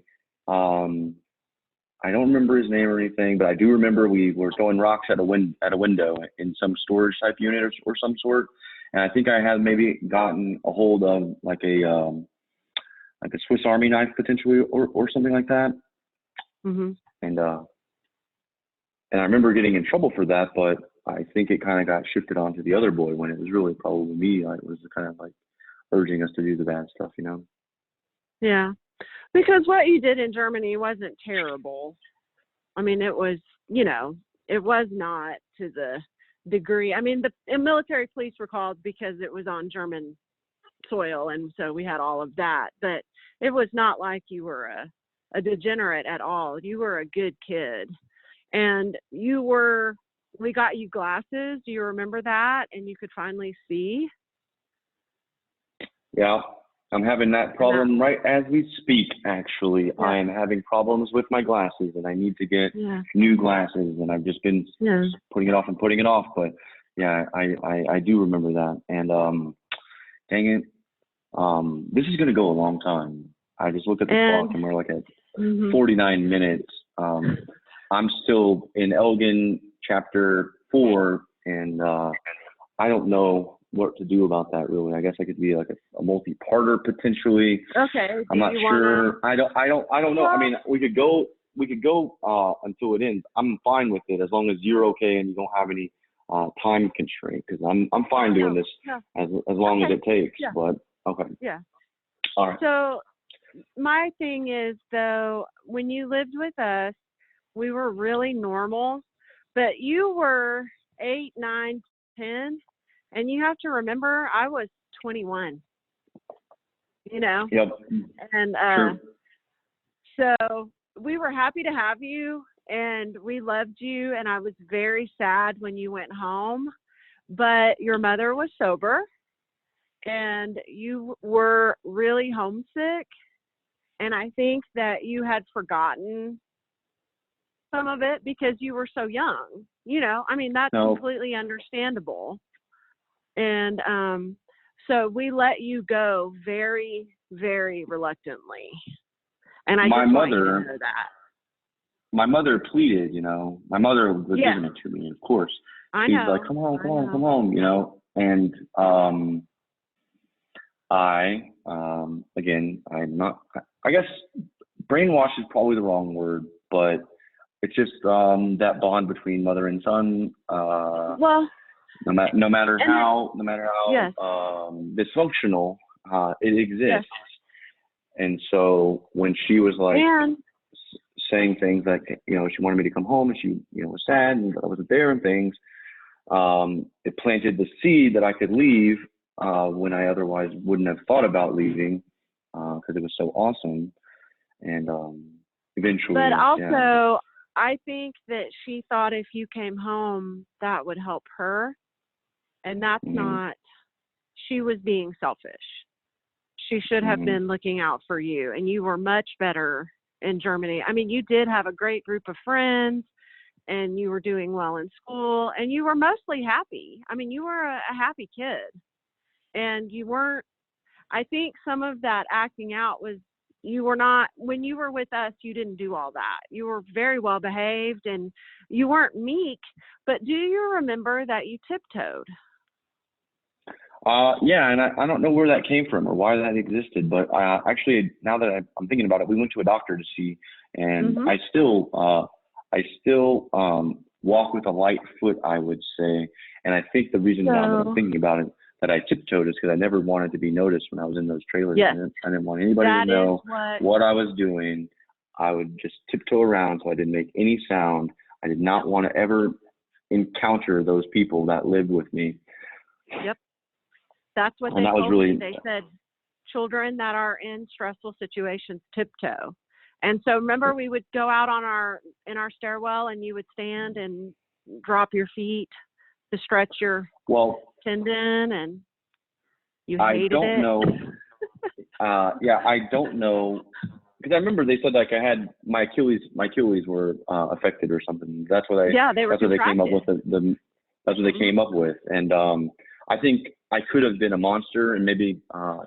I don't remember his name or anything, but I do remember we were throwing rocks at a window in some storage type unit or some sort. And I think I had maybe gotten a hold of like a Swiss Army knife potentially or something like that. Mm-hmm. And I remember getting in trouble for that, but I think it kind of got shifted onto the other boy when it was really probably me. It was kind of like urging us to do the bad stuff, you know? Yeah. Because what you did in Germany wasn't terrible. I mean, it was, it was not to the degree. I mean, the military police were called because it was on German soil, and so we had all of that. But it was not like you were a degenerate at all. You were a good kid. And we got you glasses. Do you remember that? And you could finally see? Yeah, I'm having that problem right as we speak, actually. Yeah. I am having problems with my glasses, and I need to get new glasses, and I've just been putting it off. But yeah, I do remember that. And dang it, this is going to go a long time. I just looked at the clock, and we're like at 49 minutes. I'm still in Elgin chapter 4, and I don't know what to do about that really. I guess I could be like a multi-parter potentially. Okay. I'm not sure. I don't know. I mean, we could go until it ends. I'm fine with it as long as you're okay and you don't have any time constraint, because I'm fine doing this as long as it takes. Yeah. But okay. Yeah. All right. So my thing is, though, when you lived with us, We were really normal, but you were 8, 9, 10, and you have to remember I was 21, you know, Yep. and Sure. so we were happy to have you and we loved you. And I was very sad when you went home, but your mother was sober and you were really homesick. And I think that you had forgotten some of it because you were so young. You know, I mean, that's No, completely understandable. And so we let you go very, very reluctantly. And I my just want you to mother, know that. my mother pleaded, my mother was Yeah, giving it to me, of course. I She's like, know. come on, I come on, come know. on, and, again, I'm not, I guess brainwash is probably the wrong word, but it's just, that bond between mother and son, Well, no matter and then, how, yes, dysfunctional, it yes. exists. And so when she was like And saying things like, she wanted me to come home and she, was sad and I wasn't there and things, it planted the seed that I could leave, when I otherwise wouldn't have thought about leaving, because it was so awesome. And, but eventually, yeah. also I think that she thought if you came home that would help her, and that's Hmm. not, she was being selfish. She should have Hmm. been looking out for you, and you were much better in Germany. I mean, you did have a great group of friends and you were doing well in school and you were mostly happy. I mean, you were a happy kid, and you weren't, I think some of that acting out was, you were not, when you were with us, you didn't do all that. You were very well behaved and you weren't meek, but do you remember that you tiptoed? Yeah, and I don't know where that came from or why that existed, but actually, now that I'm thinking about it, we went to a doctor to see, and Mhm. I still walk with a light foot, I would say, and I think the reason now that I'm So, thinking about it that I tiptoed is because I never wanted to be noticed when I was in those trailers. yes, I didn't want anybody to that is know what, what I was doing. I would just tiptoe around so I didn't make any sound. I did not yep, want to ever encounter those people that lived with me, yep. That's what and they that was told me. really. They said children that are in stressful situations tiptoe. And so remember we would go out on in our stairwell and you would stand and drop your feet to stretch your Well, tendon and you I hated don't it. know. Yeah, I don't know because I remember they said like I had my Achilles were affected or something. Yeah, they were That's what they came up contracted. with. That's what they Mhm. came up with, and I think I could have been a monster, and maybe I'm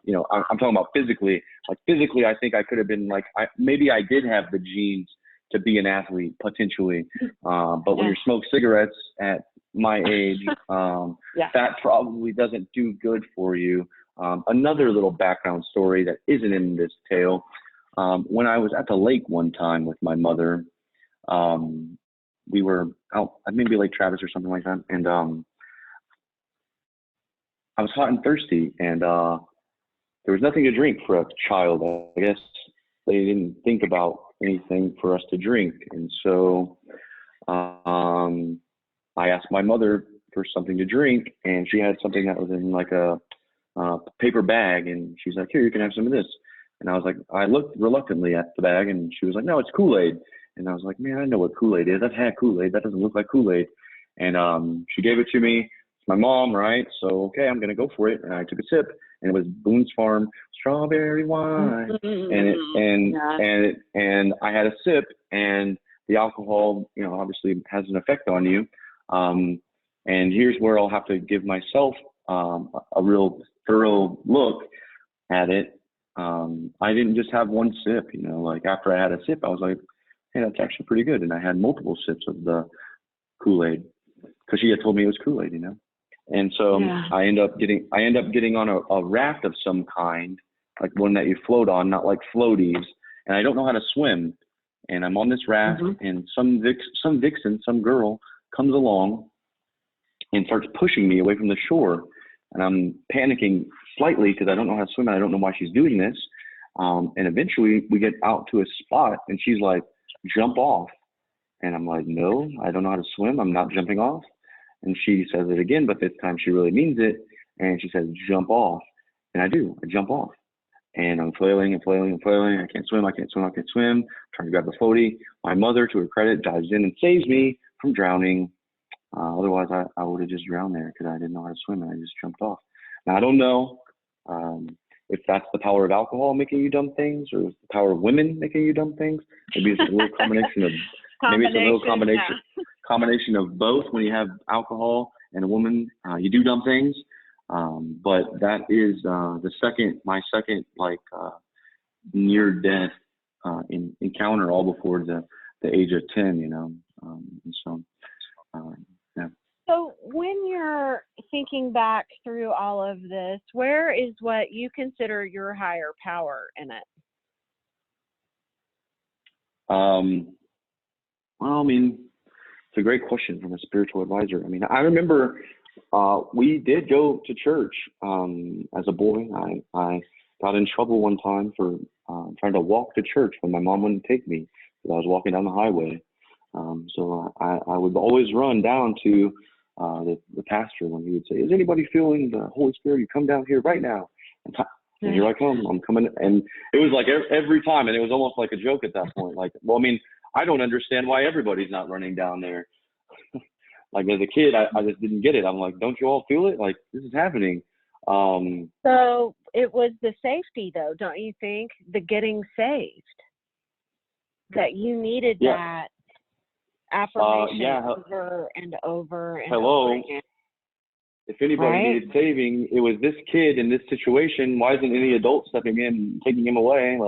talking about physically. Like physically, I think I could have been like maybe I did have the genes to be an athlete potentially, but when Yeah. you smoke cigarettes at my age, Yeah. that probably doesn't do good for you. Another little background story that isn't in this tale. When I was at the lake one time with my mother, we were out, maybe Lake Travis or something like that, and I was hot and thirsty, and there was nothing to drink for a child. I guess they didn't think about anything for us to drink, and so I asked my mother for something to drink, and she had something that was in like a paper bag, and she's like, "Here, you can have some of this." And I was like, I looked reluctantly at the bag, and she was like, "No, it's Kool-Aid." And I was like, "Man, I know what Kool-Aid is. I've had Kool-Aid. That doesn't look like Kool-Aid." And she gave it to me. It's my mom, right? So okay, I'm gonna go for it. And I took a sip, and it was Boone's Farm strawberry wine, Yeah. and I had a sip, and the alcohol, obviously has an effect on you. And here's where I'll have to give myself a real thorough look at it. I didn't just have one sip, like after I had a sip, I was like, hey, that's actually pretty good. And I had multiple sips of the Kool-Aid because she had told me it was Kool-Aid. And so Yeah. I end up getting on a raft of some kind, like one that you float on, not like floaties. And I don't know how to swim. And I'm on this raft, Mhm. and some vixen, some girl comes along and starts pushing me away from the shore. And I'm panicking slightly because I don't know how to swim and I don't know why she's doing this. And eventually we get out to a spot and she's like, jump off. And I'm like, no, I don't know how to swim. I'm not jumping off. And she says it again, but this time she really means it. And she says, jump off. And I do. I jump off. And I'm flailing and flailing and flailing. I can't swim. I can't swim. I can't swim. Trying to grab the floaty. My mother, to her credit, dives in and saves me from drowning. Otherwise, I would have just drowned there because I didn't know how to swim and I just jumped off. Now, I don't know if that's the power of alcohol making you dumb things or the power of women making you dumb things. Maybe it's a little combination of maybe it's a little combination of both. When you have alcohol and a woman, you do dumb things. But that is my second near death encounter, all before the age of 10. And so yeah. So when you're thinking back through all of this, where is what you consider your higher power in it? Well, I mean, it's a great question from a spiritual advisor. I mean, I remember we did go to church as a boy. I got in trouble one time for trying to walk to church when my mom wouldn't take me because I was walking down the highway. So I would always run down to the pastor when he would say, is anybody feeling the Holy Spirit? You come down here right now. And here I come. I'm coming. And it was like every time. And it was almost like a joke at that point. Like, well, I mean, I don't understand why everybody's not running down there. Like as a kid, I just didn't get it. I'm like, don't you all feel it? Like this is happening. So it was the safety though, don't you think? The getting saved. That you needed that affirmation over and over and over again. If anybody needed saving, it was this kid in this situation. Why isn't any adult stepping in, taking him away?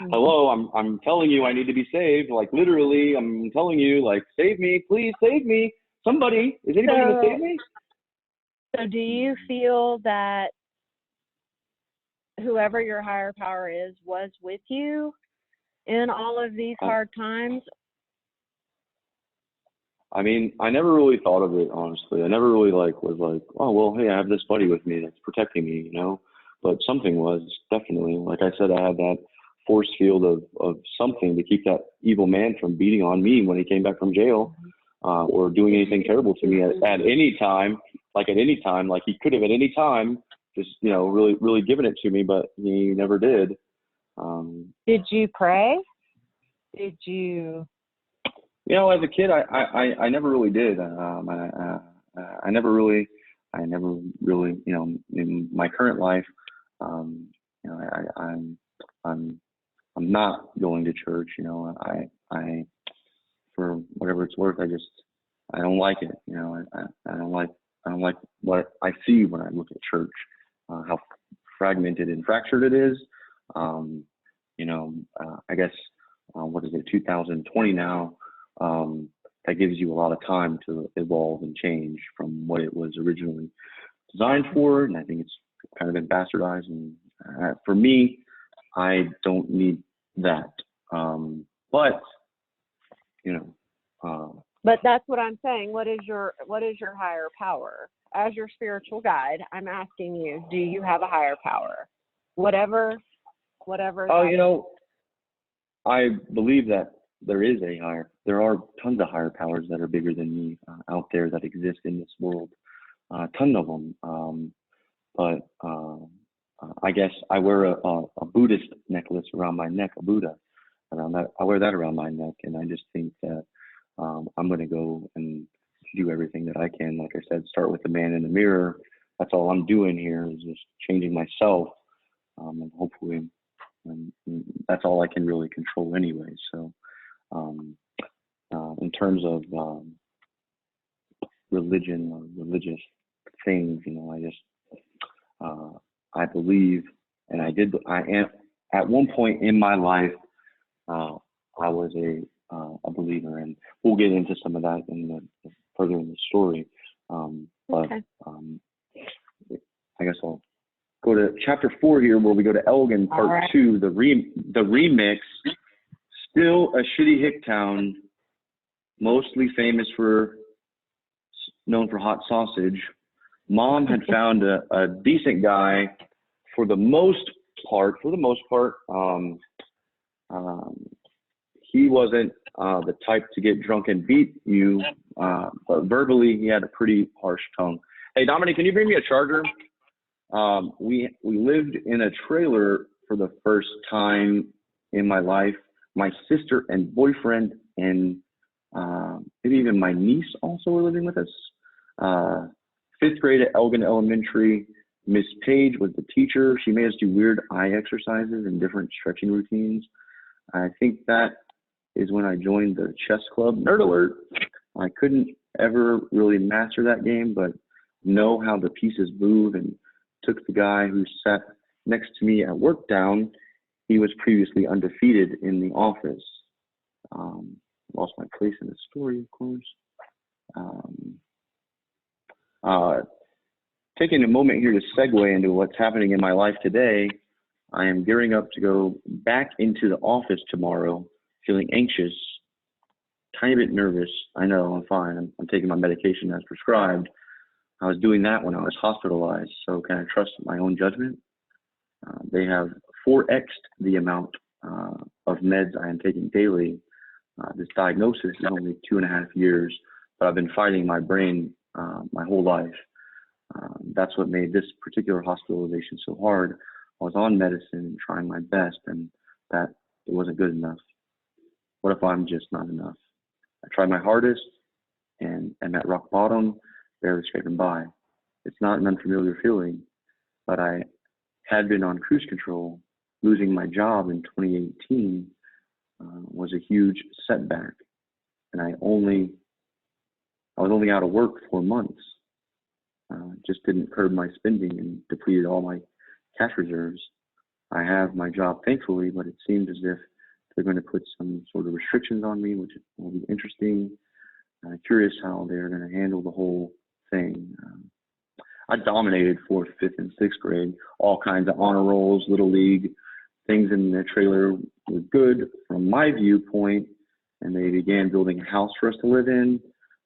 Hello, I'm telling you I need to be saved. Like literally, I'm telling you, like, save me, please save me. Somebody, is anybody going to save me? So do you feel that whoever your higher power is was with you in all of these hard times? I mean, I never really thought of it, honestly. I never really was like, oh, well, hey, I have this buddy with me that's protecting me, But something was definitely, like I said, I had that force field of something to keep that evil man from beating on me when he came back from jail, or doing anything terrible to me at any time. Like he could have at any time just, really, really given it to me, but he never did. Did you pray? Did you? As a kid, I never really did. I never really, in my current life, I'm not going to church. I for whatever it's worth, I don't like it. I don't like what I see when I look at church, how fragmented and fractured it is. I guess, what is it, 2020 now? That gives you a lot of time to evolve and change from what it was originally designed for. And I think it's kind of been bastardized. And for me, I don't need that. But that's what I'm saying. What is your higher power? As your spiritual guide, I'm asking you, do you have a higher power? Whatever. I believe that there are tons of higher powers that are bigger than me out there that exist in this world. Ton of them. But I guess I wear a Buddhist necklace around my neck, a Buddha around that. I wear that around my neck, and I just think that I'm going to go and do everything that I can. Like I said, start with the man in the mirror. That's all I'm doing here is just changing myself, and hopefully, that's all I can really control anyway. So, in terms of religion or religious things, I believe, and I am at one point in my life, I was a believer, and we'll get into some of that further in the story. But I guess I'll go to chapter 4 here, where we go to Elgin part 2, the remix. Still a shitty hick town, mostly known for hot sausage. Mom had found a decent guy for the most part. he wasn't the type to get drunk and beat you, but verbally he had a pretty harsh tongue. Hey, Dominic, can you bring me a charger? We lived in a trailer for the first time in my life. My sister and boyfriend and maybe even my niece also were living with us. Fifth grade at Elgin Elementary. Miss Page was the teacher. She made us do weird eye exercises and different stretching routines. I think that is when I joined the chess club. Nerd alert. I couldn't ever really master that game, but know how the pieces move, and took the guy who sat next to me at work down. He was previously undefeated in the office. Lost my place in the story, of course. Taking a moment here to segue into what's happening in my life today, I am gearing up to go back into the office tomorrow, feeling anxious, tiny bit nervous. I know I'm fine. I'm taking my medication as prescribed. I was doing that when I was hospitalized, so can I trust my own judgment? They have 4x'd the amount of meds I am taking daily. This diagnosis is only 2.5 years, but I've been fighting my brain my whole life. That's what made this particular hospitalization so hard. I was on medicine and trying my best, and that it wasn't good enough. What if I'm just not enough? I tried my hardest, and at rock bottom, barely scraping by. It's not an unfamiliar feeling, but I had been on cruise control. Losing my job in 2018 was a huge setback, and I was only out of work 4 months. Just didn't curb my spending and depleted all my cash reserves. I have my job, thankfully, but it seems as if they're going to put some sort of restrictions on me, which will be interesting. Curious how they're going to handle the whole thing. I dominated 4th, 5th, and 6th grade, all kinds of honor rolls, little league. Things in the trailer were good from my viewpoint, and they began building a house for us to live in.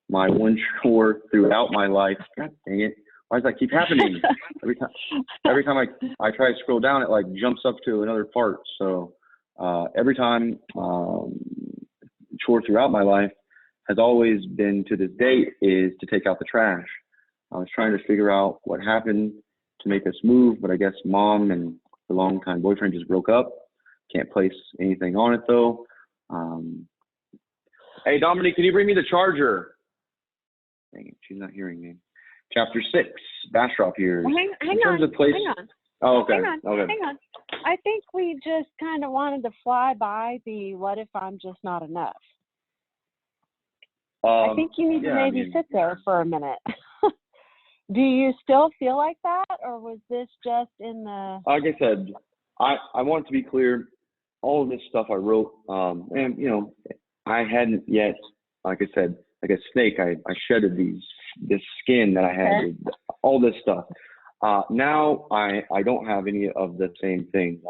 My one chore throughout my life, God dang it, why does that keep happening? Every time I try to scroll down, it like jumps up to another part. So every time chore throughout my life has always been, to this date, is to take out the trash. I was trying to figure out what happened to make us move, but I guess mom and the longtime boyfriend just broke up. Can't place anything on it though. Hey, Dominique, can you bring me the charger? Dang it, she's not hearing me. Chapter 6, Bastrop years. Hang on. Oh, okay. Hang on. I think we just kind of wanted to fly by the what if I'm just not enough. I think you need to maybe sit there for a minute. Do you still feel like that, or was this just in the... Like I said, I want to be clear, all of this stuff I wrote, and, you know, I hadn't yet, like I said, like a snake, I shedded this skin that I had, all this stuff. Now I don't have any of the same things.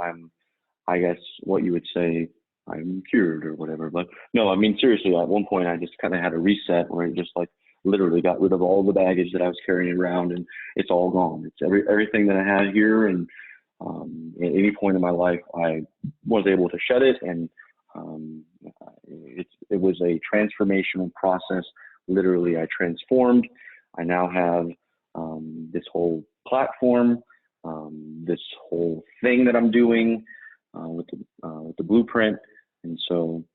I guess what you would say, I'm cured or whatever. But no, I mean, seriously, at one point I just kind of had a reset where I just like literally got rid of all the baggage that I was carrying around, and it's all gone. It's everything that I had here, and at any point in my life, I was able to shed it, and it was a transformational process. Literally, I transformed. I now have this whole platform, this whole thing that I'm doing with the blueprint, and so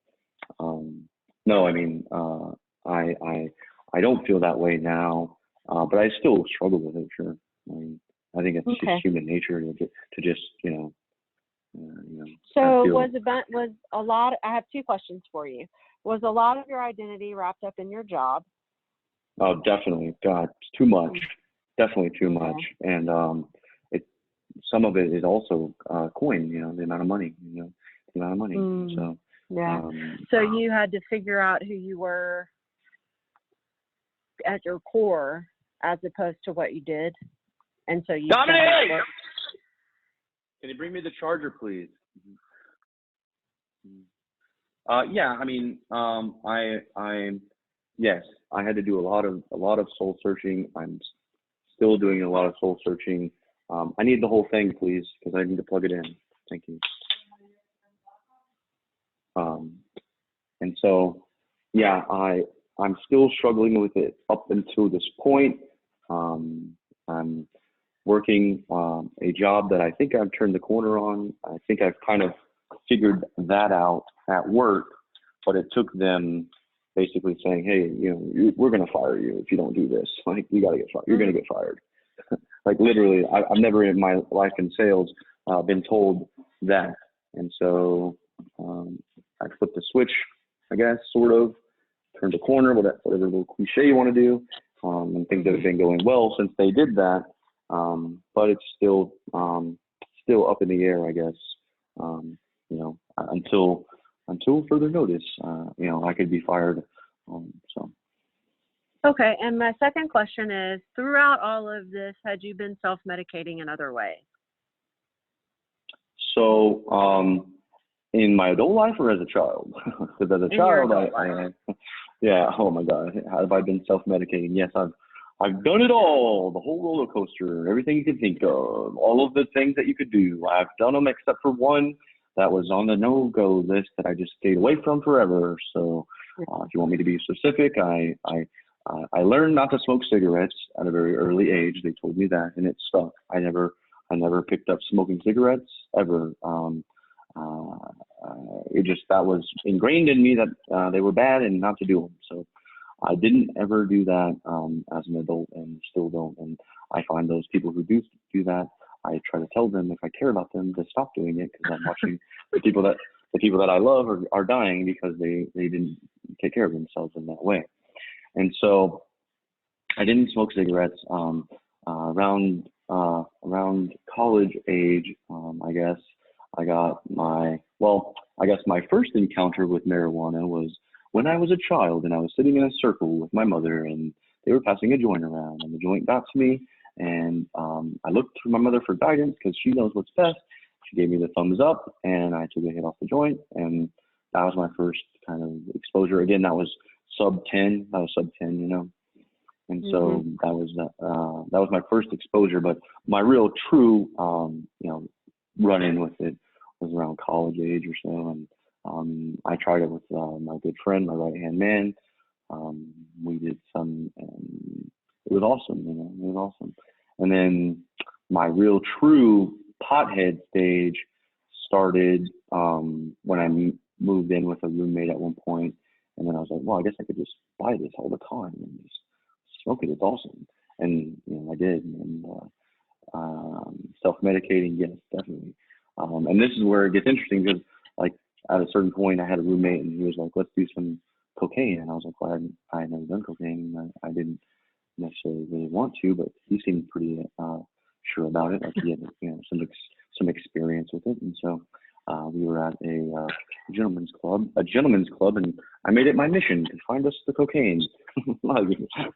no, I mean, I don't feel that way now, but I still struggle with it. Sure, I mean, I think it's just human nature to just So was a lot? I have 2 questions for you. Was a lot of your identity wrapped up in your job? Oh, definitely. God, it's too much. Definitely too much. And some of it is also coin. You know, the amount of money. So So you had to figure out who you were at your core, as opposed to what you did, and so you. Dominic! Can you bring me the charger, please? Yeah, I mean, yes, I had to do a lot of soul searching. I'm still doing a lot of soul searching. I need the whole thing, please, because I need to plug it in. Thank you. And so, yeah, I'm still struggling with it up until this point. I'm working a job that I think I've turned the corner on. I think I've kind of figured that out at work, but it took them basically saying, "Hey, we're going to fire you if you don't do this. Like, you got to get fired. You're going to get fired." Like literally, I've never in my life in sales been told that, and so I flipped the switch, I guess, sort of turned the corner, whatever little cliche you want to do, and things have been going well since they did that. But it's still up in the air, I guess. Until further notice, I could be fired. So. Okay, and my second question is, throughout all of this, had you been self-medicating in other ways? So, in my adult life or as a child? Because as a child, yeah, oh my God, have I been self-medicating? Yes, I've done it all, the whole roller coaster, everything you could think of, all of the things that you could do. I've done them except for one that was on the no-go list that I just stayed away from forever. So if you want me to be specific, I learned not to smoke cigarettes at a very early age. They told me that, and it stuck. I never picked up smoking cigarettes ever. That was ingrained in me that they were bad and not to do them. So I didn't ever do that as an adult, and still don't. And I find those people who do that, I try to tell them if I care about them to stop doing it, because I'm watching the people that I love are dying because they didn't take care of themselves in that way. And so I didn't smoke cigarettes around college age. I guess my first encounter with marijuana was when I was a child, and I was sitting in a circle with my mother, and they were passing a joint around, and the joint got to me, and I looked to my mother for guidance because she knows what's best. She gave me the thumbs up, and I took a hit off the joint, and that was my first kind of exposure. Again, that was sub 10. And so that was my first exposure. But my real true run in with it was around college age or so, and I tried it with my good friend, my right hand man. We did some, and it was awesome. It was awesome. And then my real true pothead stage started when I moved in with a roommate at one point. And then I was like, well, I guess I could just buy this all the time and just smoke it. It's awesome. And I did. And self-medicating, yes, definitely. And this is where it gets interesting, because like at a certain point I had a roommate and he was like, let's do some cocaine. And I was like, well, I had never done cocaine. I didn't necessarily really want to, but he seemed pretty sure about it. Like he had some experience with it. And so we were at a gentleman's club, and I made it my mission to find us the cocaine.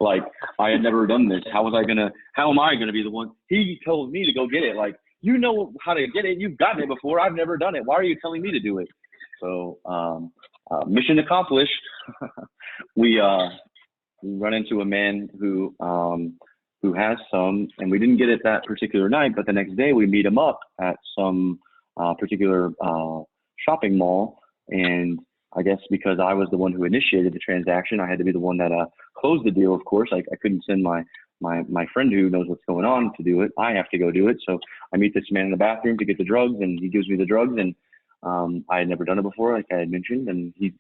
like I had never done this. How am I gonna be the one? He told me to go get it. Like, you know how to get it. You've gotten it before. I've never done it. Why are you telling me to do it? So mission accomplished. We run into a man who has some, and we didn't get it that particular night, but the next day we meet him up at some particular shopping mall. And I guess because I was the one who initiated the transaction, I had to be the one that closed the deal. Of course, I couldn't send my friend who knows what's going on to do it. I have to go do it. So I meet this man in the bathroom to get the drugs, and he gives me the drugs. And I had never done it before, like I had mentioned. And he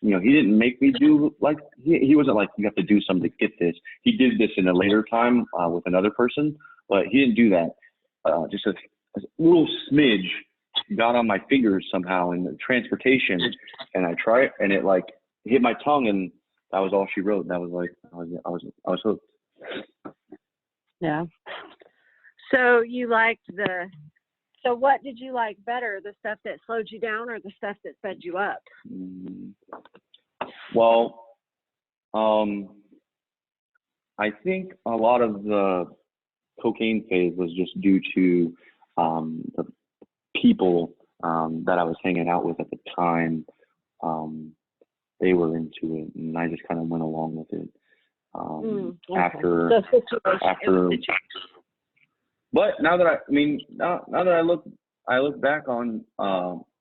didn't make me do, like, he wasn't like, you have to do something to get this. He did this in a later time with another person, but he didn't do that. Just a little smidge got on my fingers somehow in the transportation, and I tried, and it like hit my tongue, and that was all she wrote. And that was like, I was hooked. Yeah. So so what did you like better, the stuff that slowed you down or the stuff that sped you up? Well, I think a lot of the cocaine phase was just due to the people that I was hanging out with at the time. They were into it, and I just kind of went along with it. Okay. After, but now that I look back on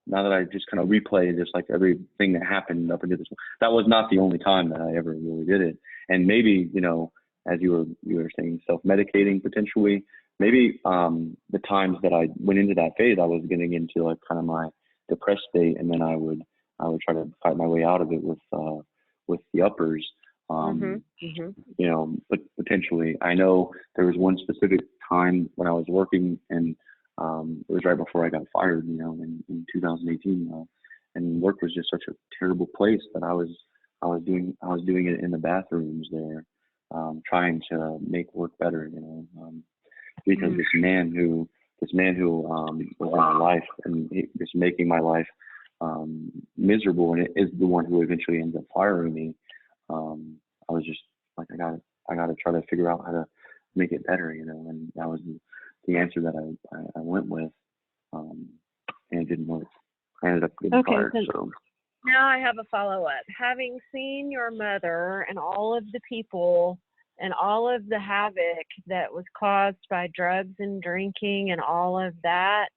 now that I just kind of replay this, like everything that happened up until this, that was not the only time that I ever really did it. And maybe, you know, as you were saying, self-medicating potentially, maybe the times that I went into that phase, I was getting into like kind of my depressed state, and then I would try to fight my way out of it with the uppers. You know, but potentially, I know there was one specific time when I was working, and it was right before I got fired, you know, in 2018, and work was just such a terrible place that I was doing it in the bathrooms there, trying to make work better, you know, because this man who was in my life and just making my life miserable, and it is the one who eventually ends up firing me. I was just like, I gotta try to figure out how to make it better, you know, and that was the answer that I went with, and it didn't work. I ended up getting fired. So now I have a follow-up. Having seen your mother and all of the people and all of the havoc that was caused by drugs and drinking and all of that,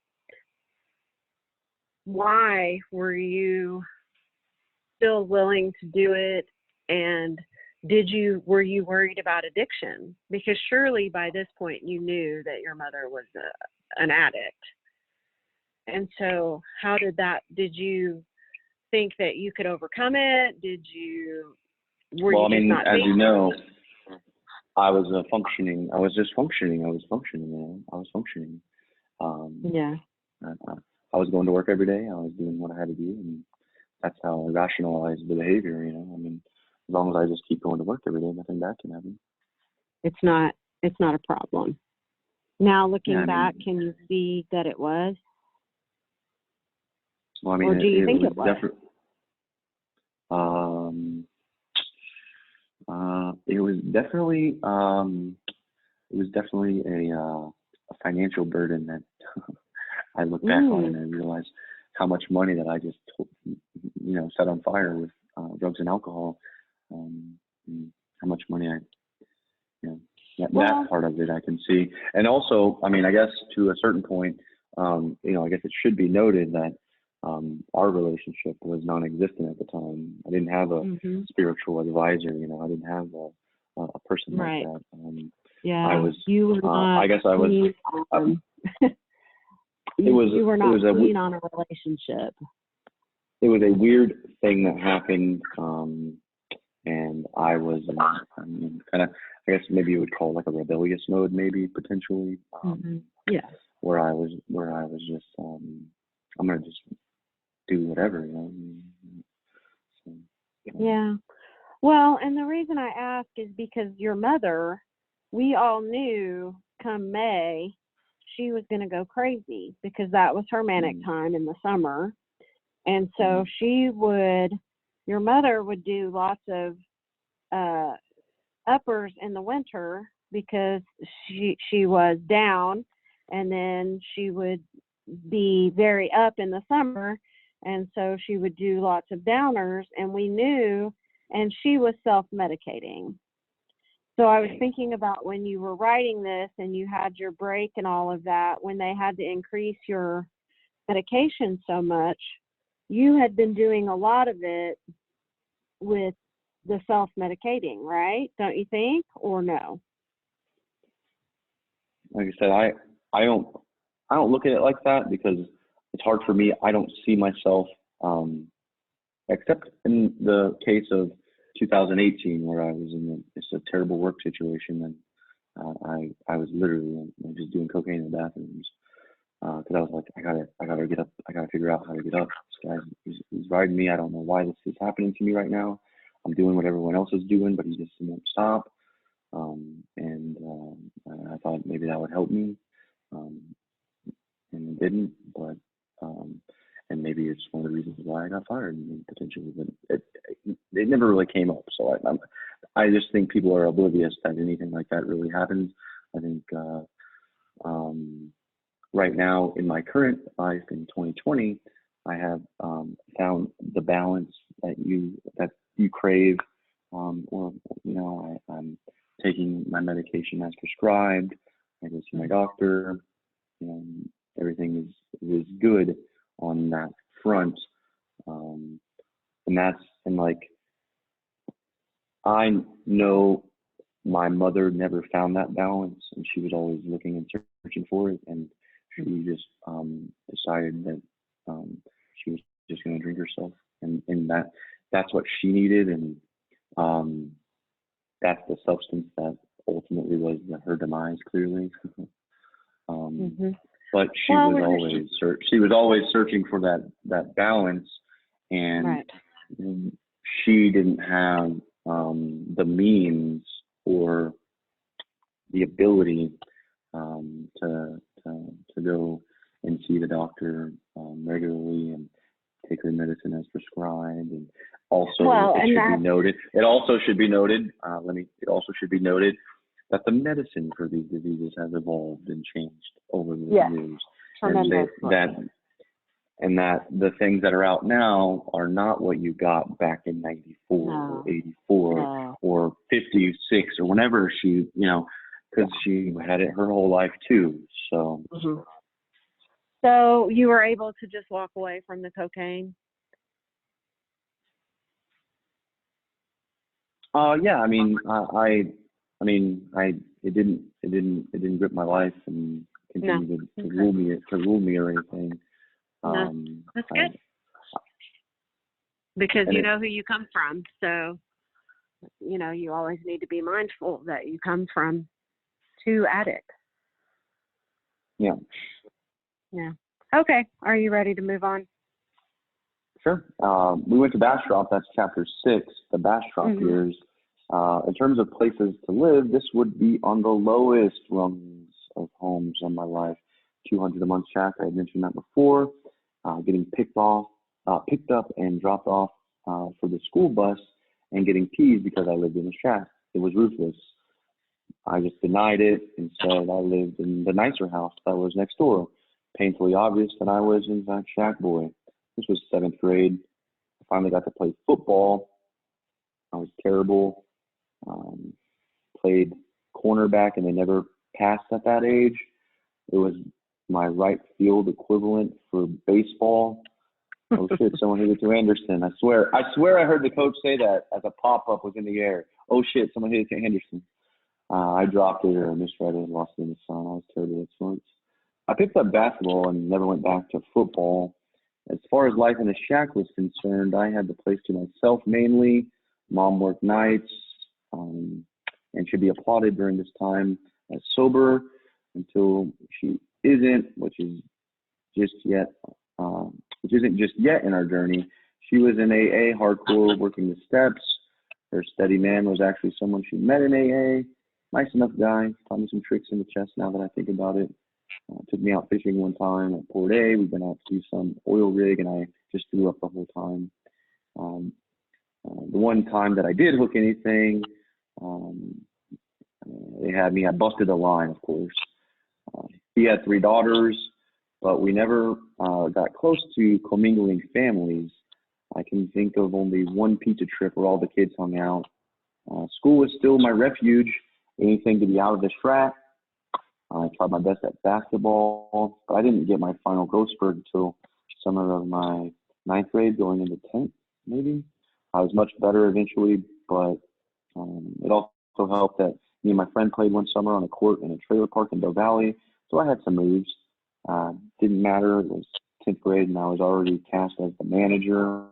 why were you still willing to do it? And were you worried about addiction? Because surely by this point you knew that your mother was an addict. And so did you think that you could overcome it? Well, I mean, as you know, I was functioning. I was functioning. Yeah. I was going to work every day. I was doing what I had to do, and that's how I rationalized the behavior, you know. I mean, as long as I just keep going to work every day, nothing bad can happen. It's not a problem. Now looking back, can you see that it was? Well, I mean, or do you think it was? It was definitely a financial burden that I look back on, and I realized how much money that I just, you know, set on fire with drugs and alcohol. And how much money that part of it I can see. And also, I mean, I guess to a certain point, you know, I guess it should be noted that our relationship was non-existent at the time. I didn't have a spiritual advisor, you know, I didn't have a person like that. Yeah, I was, you were not I guess I was, you were not keen on a relationship. It was a weird thing that happened, and I was kind of, I guess maybe you would call it like a rebellious mode, maybe potentially. Yeah. Where I was just, I'm gonna just do whatever, you know. So, yeah. Well, and the reason I ask is because your mother, we all knew come May, she was going to go crazy because that was her manic time in the summer. And so your mother would do lots of uppers in the winter because she was down, and then she would be very up in the summer, and so she would do lots of downers, and we knew, and she was self-medicating. So I was thinking about when you were writing this and you had your break and all of that, when they had to increase your medication so much, you had been doing a lot of it with the self-medicating, right? Don't you think, or no? Like I said, I don't look at it like that because it's hard for me. I don't see myself, except in the case of 2018, where I was in it's a terrible work situation, and I was literally just doing cocaine in the bathrooms because I was like, I gotta get up, I gotta figure out how to get up. This guy, he's riding me. I don't know why this is happening to me right now. I'm doing what everyone else is doing, but he just won't stop. And I thought maybe that would help me, and it didn't. But and maybe it's one of the reasons why I got fired, potentially. But it never really came up. So I just think people are oblivious that anything like that really happens. I think right now in my current life in 2020, I have found the balance that you crave, or you know, I'm taking my medication as prescribed. I go see my doctor, and everything is good on that front. And like, I know my mother never found that balance, and she was always looking and searching for it. And she just decided that she was just going to drink herself, and that's what she needed, and that's the substance that ultimately was her demise, clearly. But she was always searching for that balance, and right. she didn't have the means or the ability to go and see the doctor regularly and take her medicine as prescribed. And also, it also should be noted that the medicine for these diseases has evolved and changed over the years. And that the things that are out now are not what you got back in 94 or 84 or 56 or whenever she, because she had it her whole life too. So. So you were able to just walk away from the cocaine? Yeah. It didn't grip my life and continue to rule me or anything. That's good. Because you know who you come from. So, you always need to be mindful that you come from two addicts. Yeah. Yeah. Okay. Are you ready to move on? Sure. We went to Bastrop. That's chapter 6, the Bastrop years. In terms of places to live, this would be on the lowest rungs of homes in my life. $200 a month shack. I had mentioned that before. Getting picked up and dropped off for the school bus and getting teased because I lived in a shack. It was ruthless. I just denied it and said I lived in the nicer house that was next door. Painfully obvious that I was in fact shack boy. This was 7th grade. I finally got to play football. I was terrible. Played cornerback and they never passed at that age. It was my right field equivalent for baseball. Oh shit, someone hit it to Anderson. I swear I heard the coach say that as a pop-up was in the air. Oh shit, someone hit it to Anderson. I dropped it or misread it and lost it in the sun. I was terrible at sports. I picked up basketball and never went back to football. As far as life in the shack was concerned, I had the place to myself mainly. Mom worked nights and should be applauded during this time as sober until she isn't, which isn't just yet in our journey. She was in AA, hardcore, working the steps. Her steady man was actually someone she met in AA. Nice enough guy, taught me some tricks in the chest now that I think about it. Took me out fishing one time at Port A. We've been out to do some oil rig, and I just threw up the whole time. The one time that I did hook anything, they had me. I busted a line, of course. He had 3 daughters, but we never got close to commingling families. I can think of only one pizza trip where all the kids hung out. School was still my refuge, anything to be out of the track. I tried my best at basketball, but I didn't get my final growth spurt until summer of my 9th grade, going into 10th, maybe. I was much better eventually, but it also helped that me and my friend played one summer on a court in a trailer park in Doe Valley, so I had some moves. Didn't matter. It was 10th grade, and I was already cast as the manager.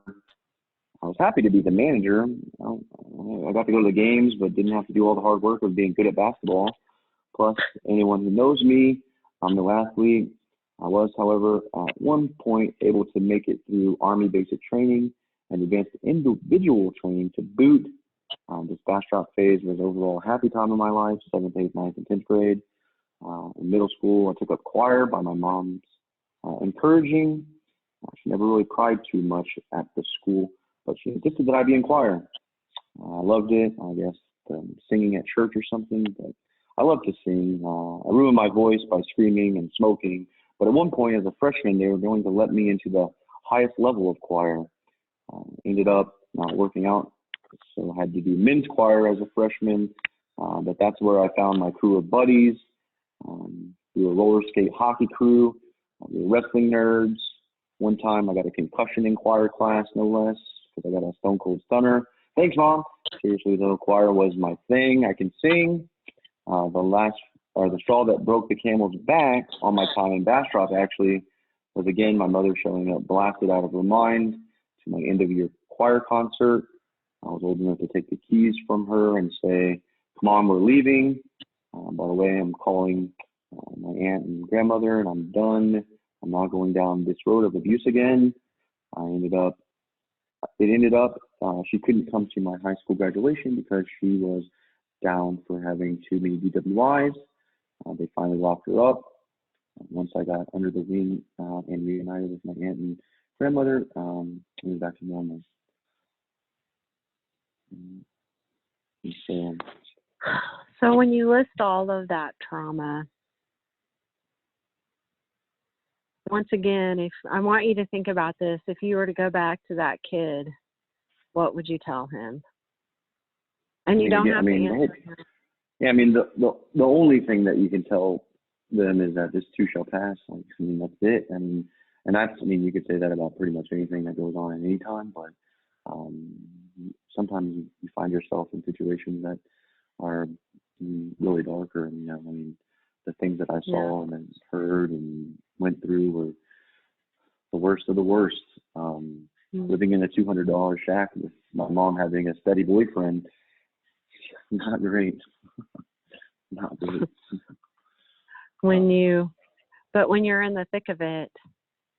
I was happy to be the manager. I got to go to the games, but didn't have to do all the hard work of being good at basketball. Plus, anyone who knows me, I'm no athlete. I was, however, at one point able to make it through Army basic training and advanced individual training to boot. This Bastrop phase was overall a happy time of my life, 7th, 8th, 9th, and 10th grade. In middle school, I took up choir by my mom's encouraging. She never really cried too much at the school, but she insisted that I be in choir. I loved it. I guess singing at church or something, but I love to sing. I ruined my voice by screaming and smoking, but at one point as a freshman, they were going to let me into the highest level of choir. Ended up not working out, so I had to do men's choir as a freshman, but that's where I found my crew of buddies. We were a roller skate hockey crew. We were wrestling nerds. One time I got a concussion in choir class, no less, because I got a stone cold stunner. Thanks, Mom. Seriously, though, choir was my thing. I can sing. The straw that broke the camel's back on my time in Bastrop actually was, again, my mother showing up blasted out of her mind to my end of year choir concert. I was old enough to take the keys from her and say, "Come on, we're leaving. By the way, I'm calling my aunt and grandmother, and I'm done. I'm not going down this road of abuse again." It ended up she couldn't come to my high school graduation because she was down for having too many DWIs. They finally locked her up. Once I got under the wing and reunited with my aunt and grandmother, it was back to normal. So when you list all of that trauma, once again, if I want you to think about this, if you were to go back to that kid, what would you tell him? And you don't have to answer him. Yeah, I mean, the only thing that you can tell them is that this too shall pass. Like, I mean, that's it. And that's, I mean, you could say that about pretty much anything that goes on at any time, but sometimes you find yourself in situations that are really darker. And, I mean, the things that I saw and heard and went through were the worst of the worst. Living in a $200 shack with my mom having a steady boyfriend, not great. Not great. When you're in the thick of it,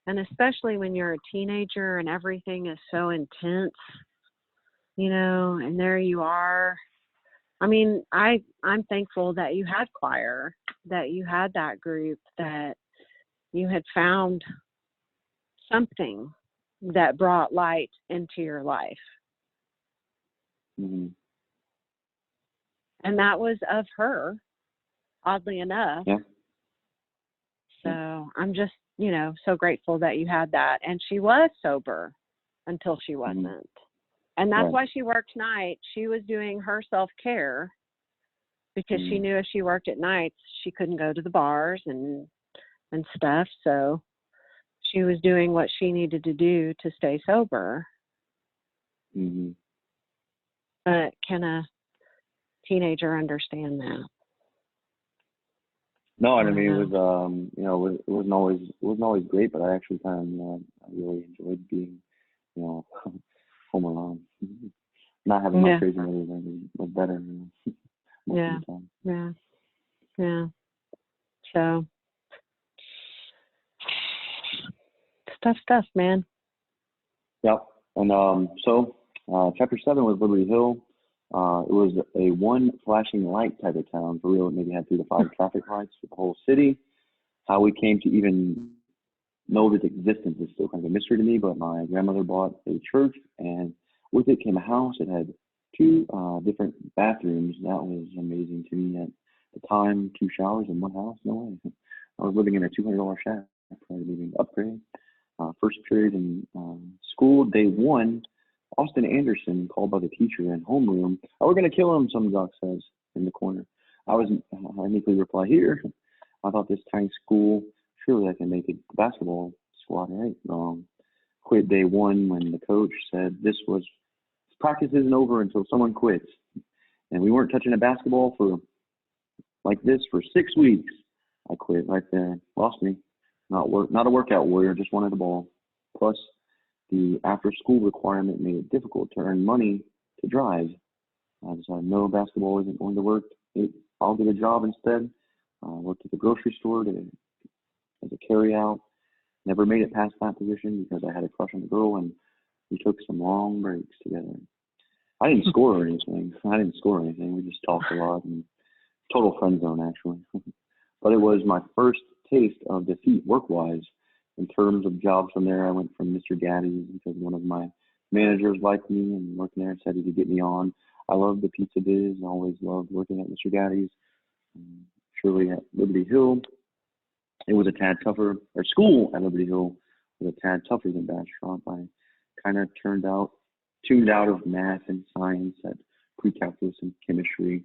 and especially when you're a teenager and everything is so intense, and there you are. I mean, I'm thankful that you had choir, that you had that group, that you had found something that brought light into your life. Mm-hmm. And that was of her, oddly enough. Yeah. So I'm just, so grateful that you had that. And she was sober until she wasn't. Mm-hmm. And that's why she worked nights. She was doing her self-care because she knew if she worked at nights, she couldn't go to the bars and stuff. So she was doing what she needed to do to stay sober. Mm-hmm. But can a teenager understand that? No, and I mean, it was, it wasn't always great, but I actually kind of, I really enjoyed being, home alone. Not having my crazy mother was better. Yeah. So, stuff, man. Yep. And so, chapter 7 was Liberty Hill. It was a one flashing light type of town. For real, it maybe had 3 to 5 traffic lights for the whole city. How we came to even know its existence is still kind of a mystery to me, but my grandmother bought a church, and with it came a house. It had 2 different bathrooms. That was amazing to me at the time. 2 showers in one house. No way. I was living in a $200 shack prior to moving to Upgrade. First period in school, day 1, Austin Anderson called by the teacher in homeroom. "Oh, we're going to kill him," some doc says in the corner. I immediately reply, "Here." I thought this tiny school, surely I can make a basketball squad, right? Quit day 1 when the coach said practice isn't over until someone quits. And we weren't touching a basketball for 6 weeks. I quit right there. Lost me. Not a workout warrior, just wanted the ball. Plus, the after-school requirement made it difficult to earn money to drive. I decided no, basketball isn't going to work. I'll get a job instead. Worked at the grocery store as a carry-out. Never made it past that position because I had a crush on the girl, and we took some long breaks together. I didn't score or anything. We just talked a lot, and total friend zone, actually. But it was my first taste of defeat work-wise. In terms of jobs from there, I went from Mr. Gaddy's because one of my managers liked me and working there and said he could get me on. I loved the pizza biz. I always loved working at Mr. Gaddy's. Surely at Liberty Hill, it was a tad tougher. Or school at Liberty Hill was a tad tougher than Bastrop. I kind of tuned out of math and science at pre-calculus and chemistry.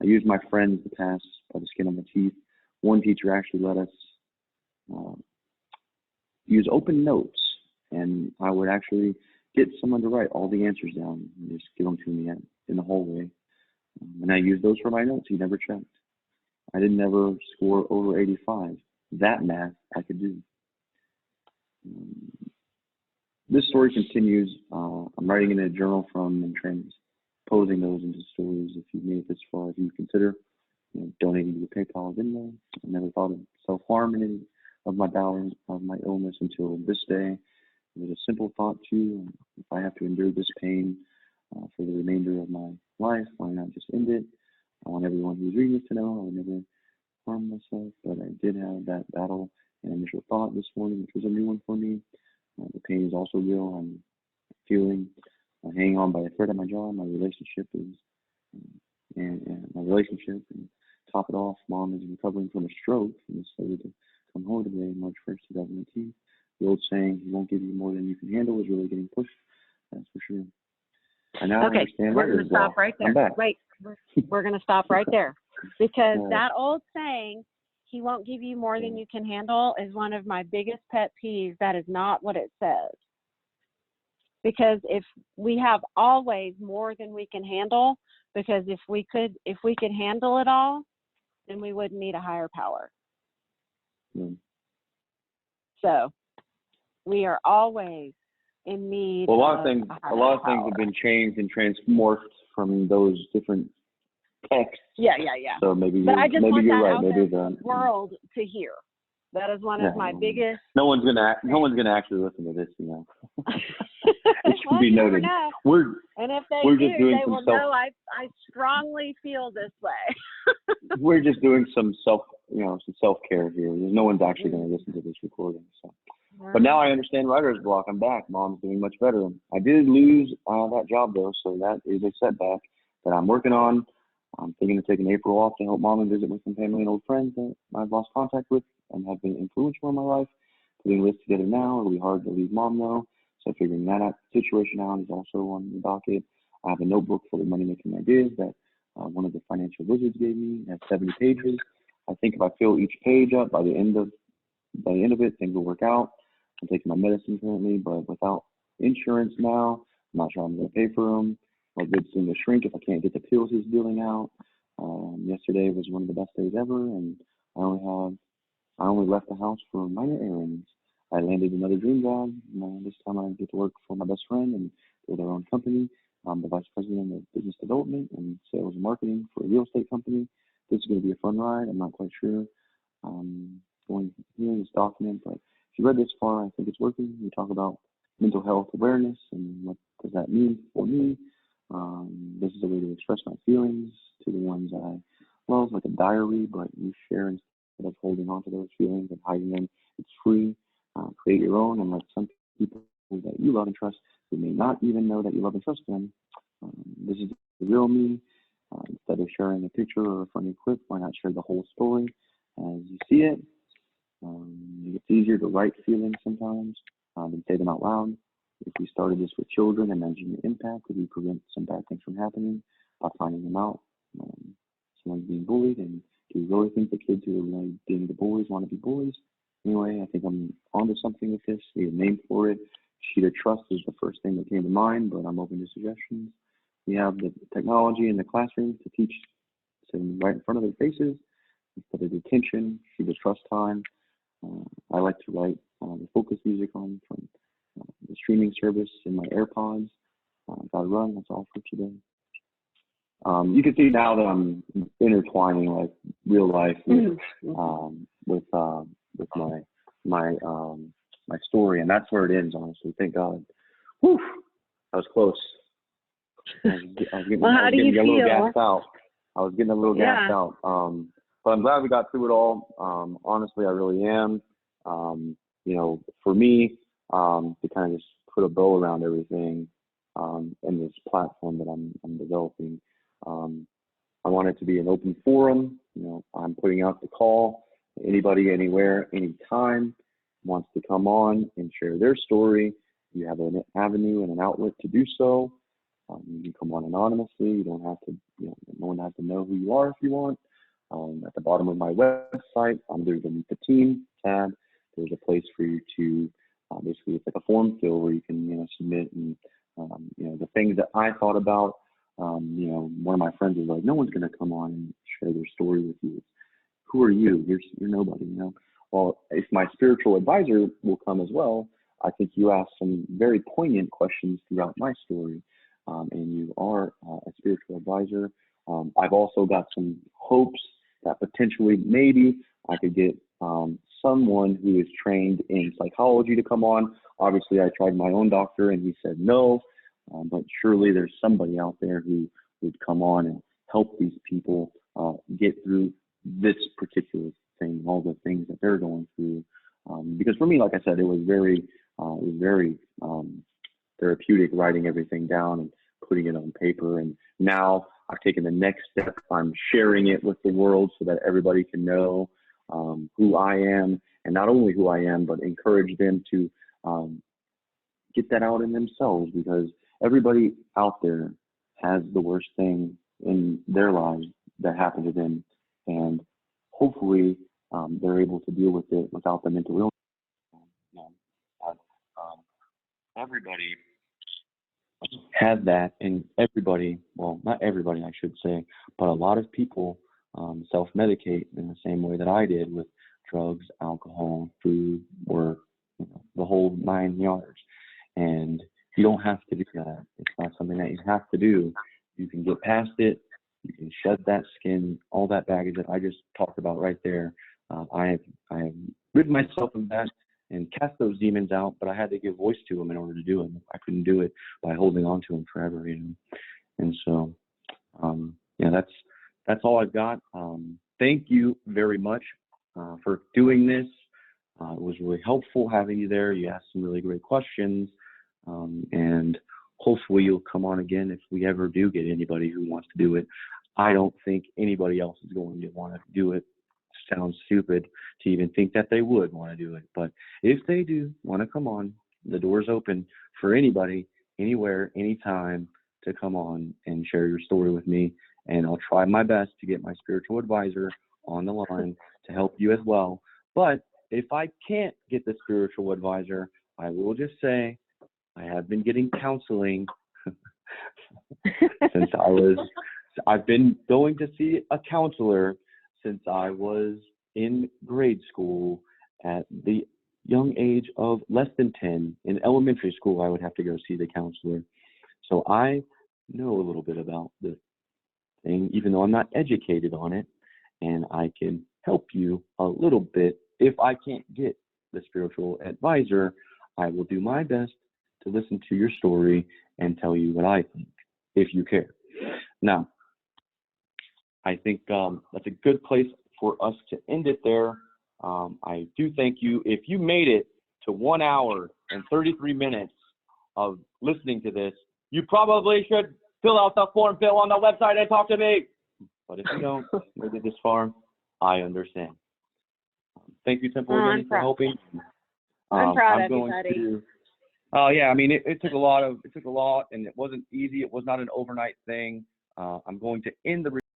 I used my friends to pass by the skin of my teeth. One teacher actually let us use open notes and I would actually get someone to write all the answers down and just give them to me in the hallway. And I used those for my notes. He never checked. I didn't ever score over 85. That math I could do. This story continues. I'm writing in a journal from and transposing those into stories. If you've made it this far, if you consider donating to the PayPal, Venmo. I never thought of self-harm in any of my battles of my illness until this day. It was a simple thought too. If I have to endure this pain for the remainder of my life, why not just end it? I want everyone who's reading this to know I would never harm myself, but I did have that battle and initial thought this morning, which was a new one for me. The pain is also real. I'm feeling hanging on by a thread at my jaw. My relationship is, and my relationship. And top it off, Mom is recovering from a stroke and is slated to come home today, March 1st, 2018. The old saying, "He won't give you more than you can handle," is really getting pushed. That's for sure. I now understand. We're going to stop right there. Wait, we're going to stop right there because that old saying, "He won't give you more than you can handle," is one of my biggest pet peeves. That is not what it says. Because if we have always more than we can handle, because if we could handle it all, then we wouldn't need a higher power. So we are always in need. Well, a lot of things have been changed and transmorphed from those different texts. Yeah. So maybe but I just maybe want you're that right. out Maybe there for the world to hear. That is one of my biggest. No one's gonna actually listen to this, It should well, be noted. And if they do, they will know I strongly feel this way. We're just doing some self-care here. No one's actually going to listen to this recording. So, but now I understand writer's block. I'm back. Mom's doing much better. I did lose that job though, so that is a setback that I'm working on. I'm thinking of taking April off to help Mom and visit with some family and old friends that I've lost contact with and have been influential in my life. Putting lists together now. It'll be hard to leave Mom though. So figuring that situation out is also on the docket. I have a notebook full of money-making ideas that one of the financial wizards gave me. It has 70 pages. I think if I fill each page up by the end of it, things will work out. I'm taking my medicine currently, but without insurance now, I'm not sure I'm going to pay for them. My goods seem to shrink if I can't get the pills he's dealing out. Yesterday was one of the best days ever, and I only left the house for minor errands. I landed another dream job. This time I get to work for my best friend and they're their own company. I'm the vice president of business development and sales and marketing for a real estate company. This is going to be a fun ride. I'm not quite sure. Going through this document, but if you read this far, I think it's working. We talk about mental health awareness and what does that mean for me. This is a way to express my feelings to the ones I love, like a diary, but you share instead of holding on to those feelings and hiding them. It's free. Create your own and let some people that you love and trust who may not even know that you love and trust them. This is the real me. Instead of sharing a picture or a funny clip, why not share the whole story as you see it? It's easier to write feelings sometimes than say them out loud. If we started this with children, imagine the impact. Could we prevent some bad things from happening by finding them out? Someone's being bullied, and do we really think the kids who are really being the bullies want to be bullies? Anyway, I think I'm onto something with this. We have a name for it. Sheet of trust is the first thing that came to mind, but I'm open to suggestions. We have the technology in the classroom to teach sitting right in front of their faces instead of detention. Sheet of trust time. I like to write the focus music on from the streaming service in my AirPods. Gotta run. That's all for today. You can see now that I'm intertwining like real life with my story, and that's where it ends. Honestly, thank God. Whew, that was close. I was getting a little gassed out. But I'm glad we got through it all. Honestly, I really am. For me, to kind of just put a bow around everything in this platform that I'm developing. I want it to be an open forum. I'm putting out the call. Anybody, anywhere, anytime wants to come on and share their story. You have an avenue and an outlet to do so. You can come on anonymously. You don't have to, no one has to know who you are if you want. At the bottom of my website, under the Meet the Team tab, there's a place for you to basically it's like a form fill where you can, submit and, the things that I thought about. One of my friends was like, no one's going to come on and share their story with you. Who are you? You're nobody. Well, if my spiritual advisor will come as well, I think you asked some very poignant questions throughout my story, and you are a spiritual advisor. I've also got some hopes that potentially maybe I could get someone who is trained in psychology to come on. Obviously, I tried my own doctor and he said no, but surely there's somebody out there who would come on and help these people get through this particular thing, all the things that they're going through. Because for me, like I said, it was very therapeutic writing everything down and putting it on paper. And now I've taken the next step. I'm sharing it with the world so that everybody can know who I am, and not only who I am, but encourage them to get that out in themselves, because everybody out there has the worst thing in their lives that happened to them, and hopefully they're able to deal with it without the mental illness. Everybody has that, and everybody, well, not everybody, I should say, but a lot of people self-medicate in the same way that I did, with drugs, alcohol, food, work, the whole 9 yards. And you don't have to do that. It's not something that you have to do. You can get past it. You can shed that skin, all that baggage that I just talked about right there. I have rid myself of that and cast those demons out, but I had to give voice to them in order to do it. I couldn't do it by holding on to them forever, And so, that's all I've got. Thank you very much for doing this. It was really helpful having you there. You asked some really great questions, and hopefully you'll come on again if we ever do get anybody who wants to do it. I don't think anybody else is going to want to do it. Sounds stupid to even think that they would want to do it, but if they do want to come on, the door's open for anybody, anywhere, anytime, to come on and share your story with me, and I'll try my best to get my spiritual advisor on the line to help you as well. But if I can't get the spiritual advisor, I will just say I have been getting counseling since I've been going to see a counselor since I was in grade school. At the young age of less than 10, in elementary school, I would have to go see the counselor. So I know a little bit about the thing, even though I'm not educated on it, and I can help you a little bit. If I can't get the spiritual advisor, I will do my best to listen to your story and tell you what I think, if you care. Now, I think that's a good place for us to end it there. I do thank you. If you made it to 1 hour and 33 minutes of listening to this, you probably should fill out the form fill on the website and talk to me. But if you don't made it this far, I understand. Thank you, Temple, again for helping. I'm proud of you, buddy. Yeah, I mean, it took a lot, and it wasn't easy. It was not an overnight thing. I'm going to end the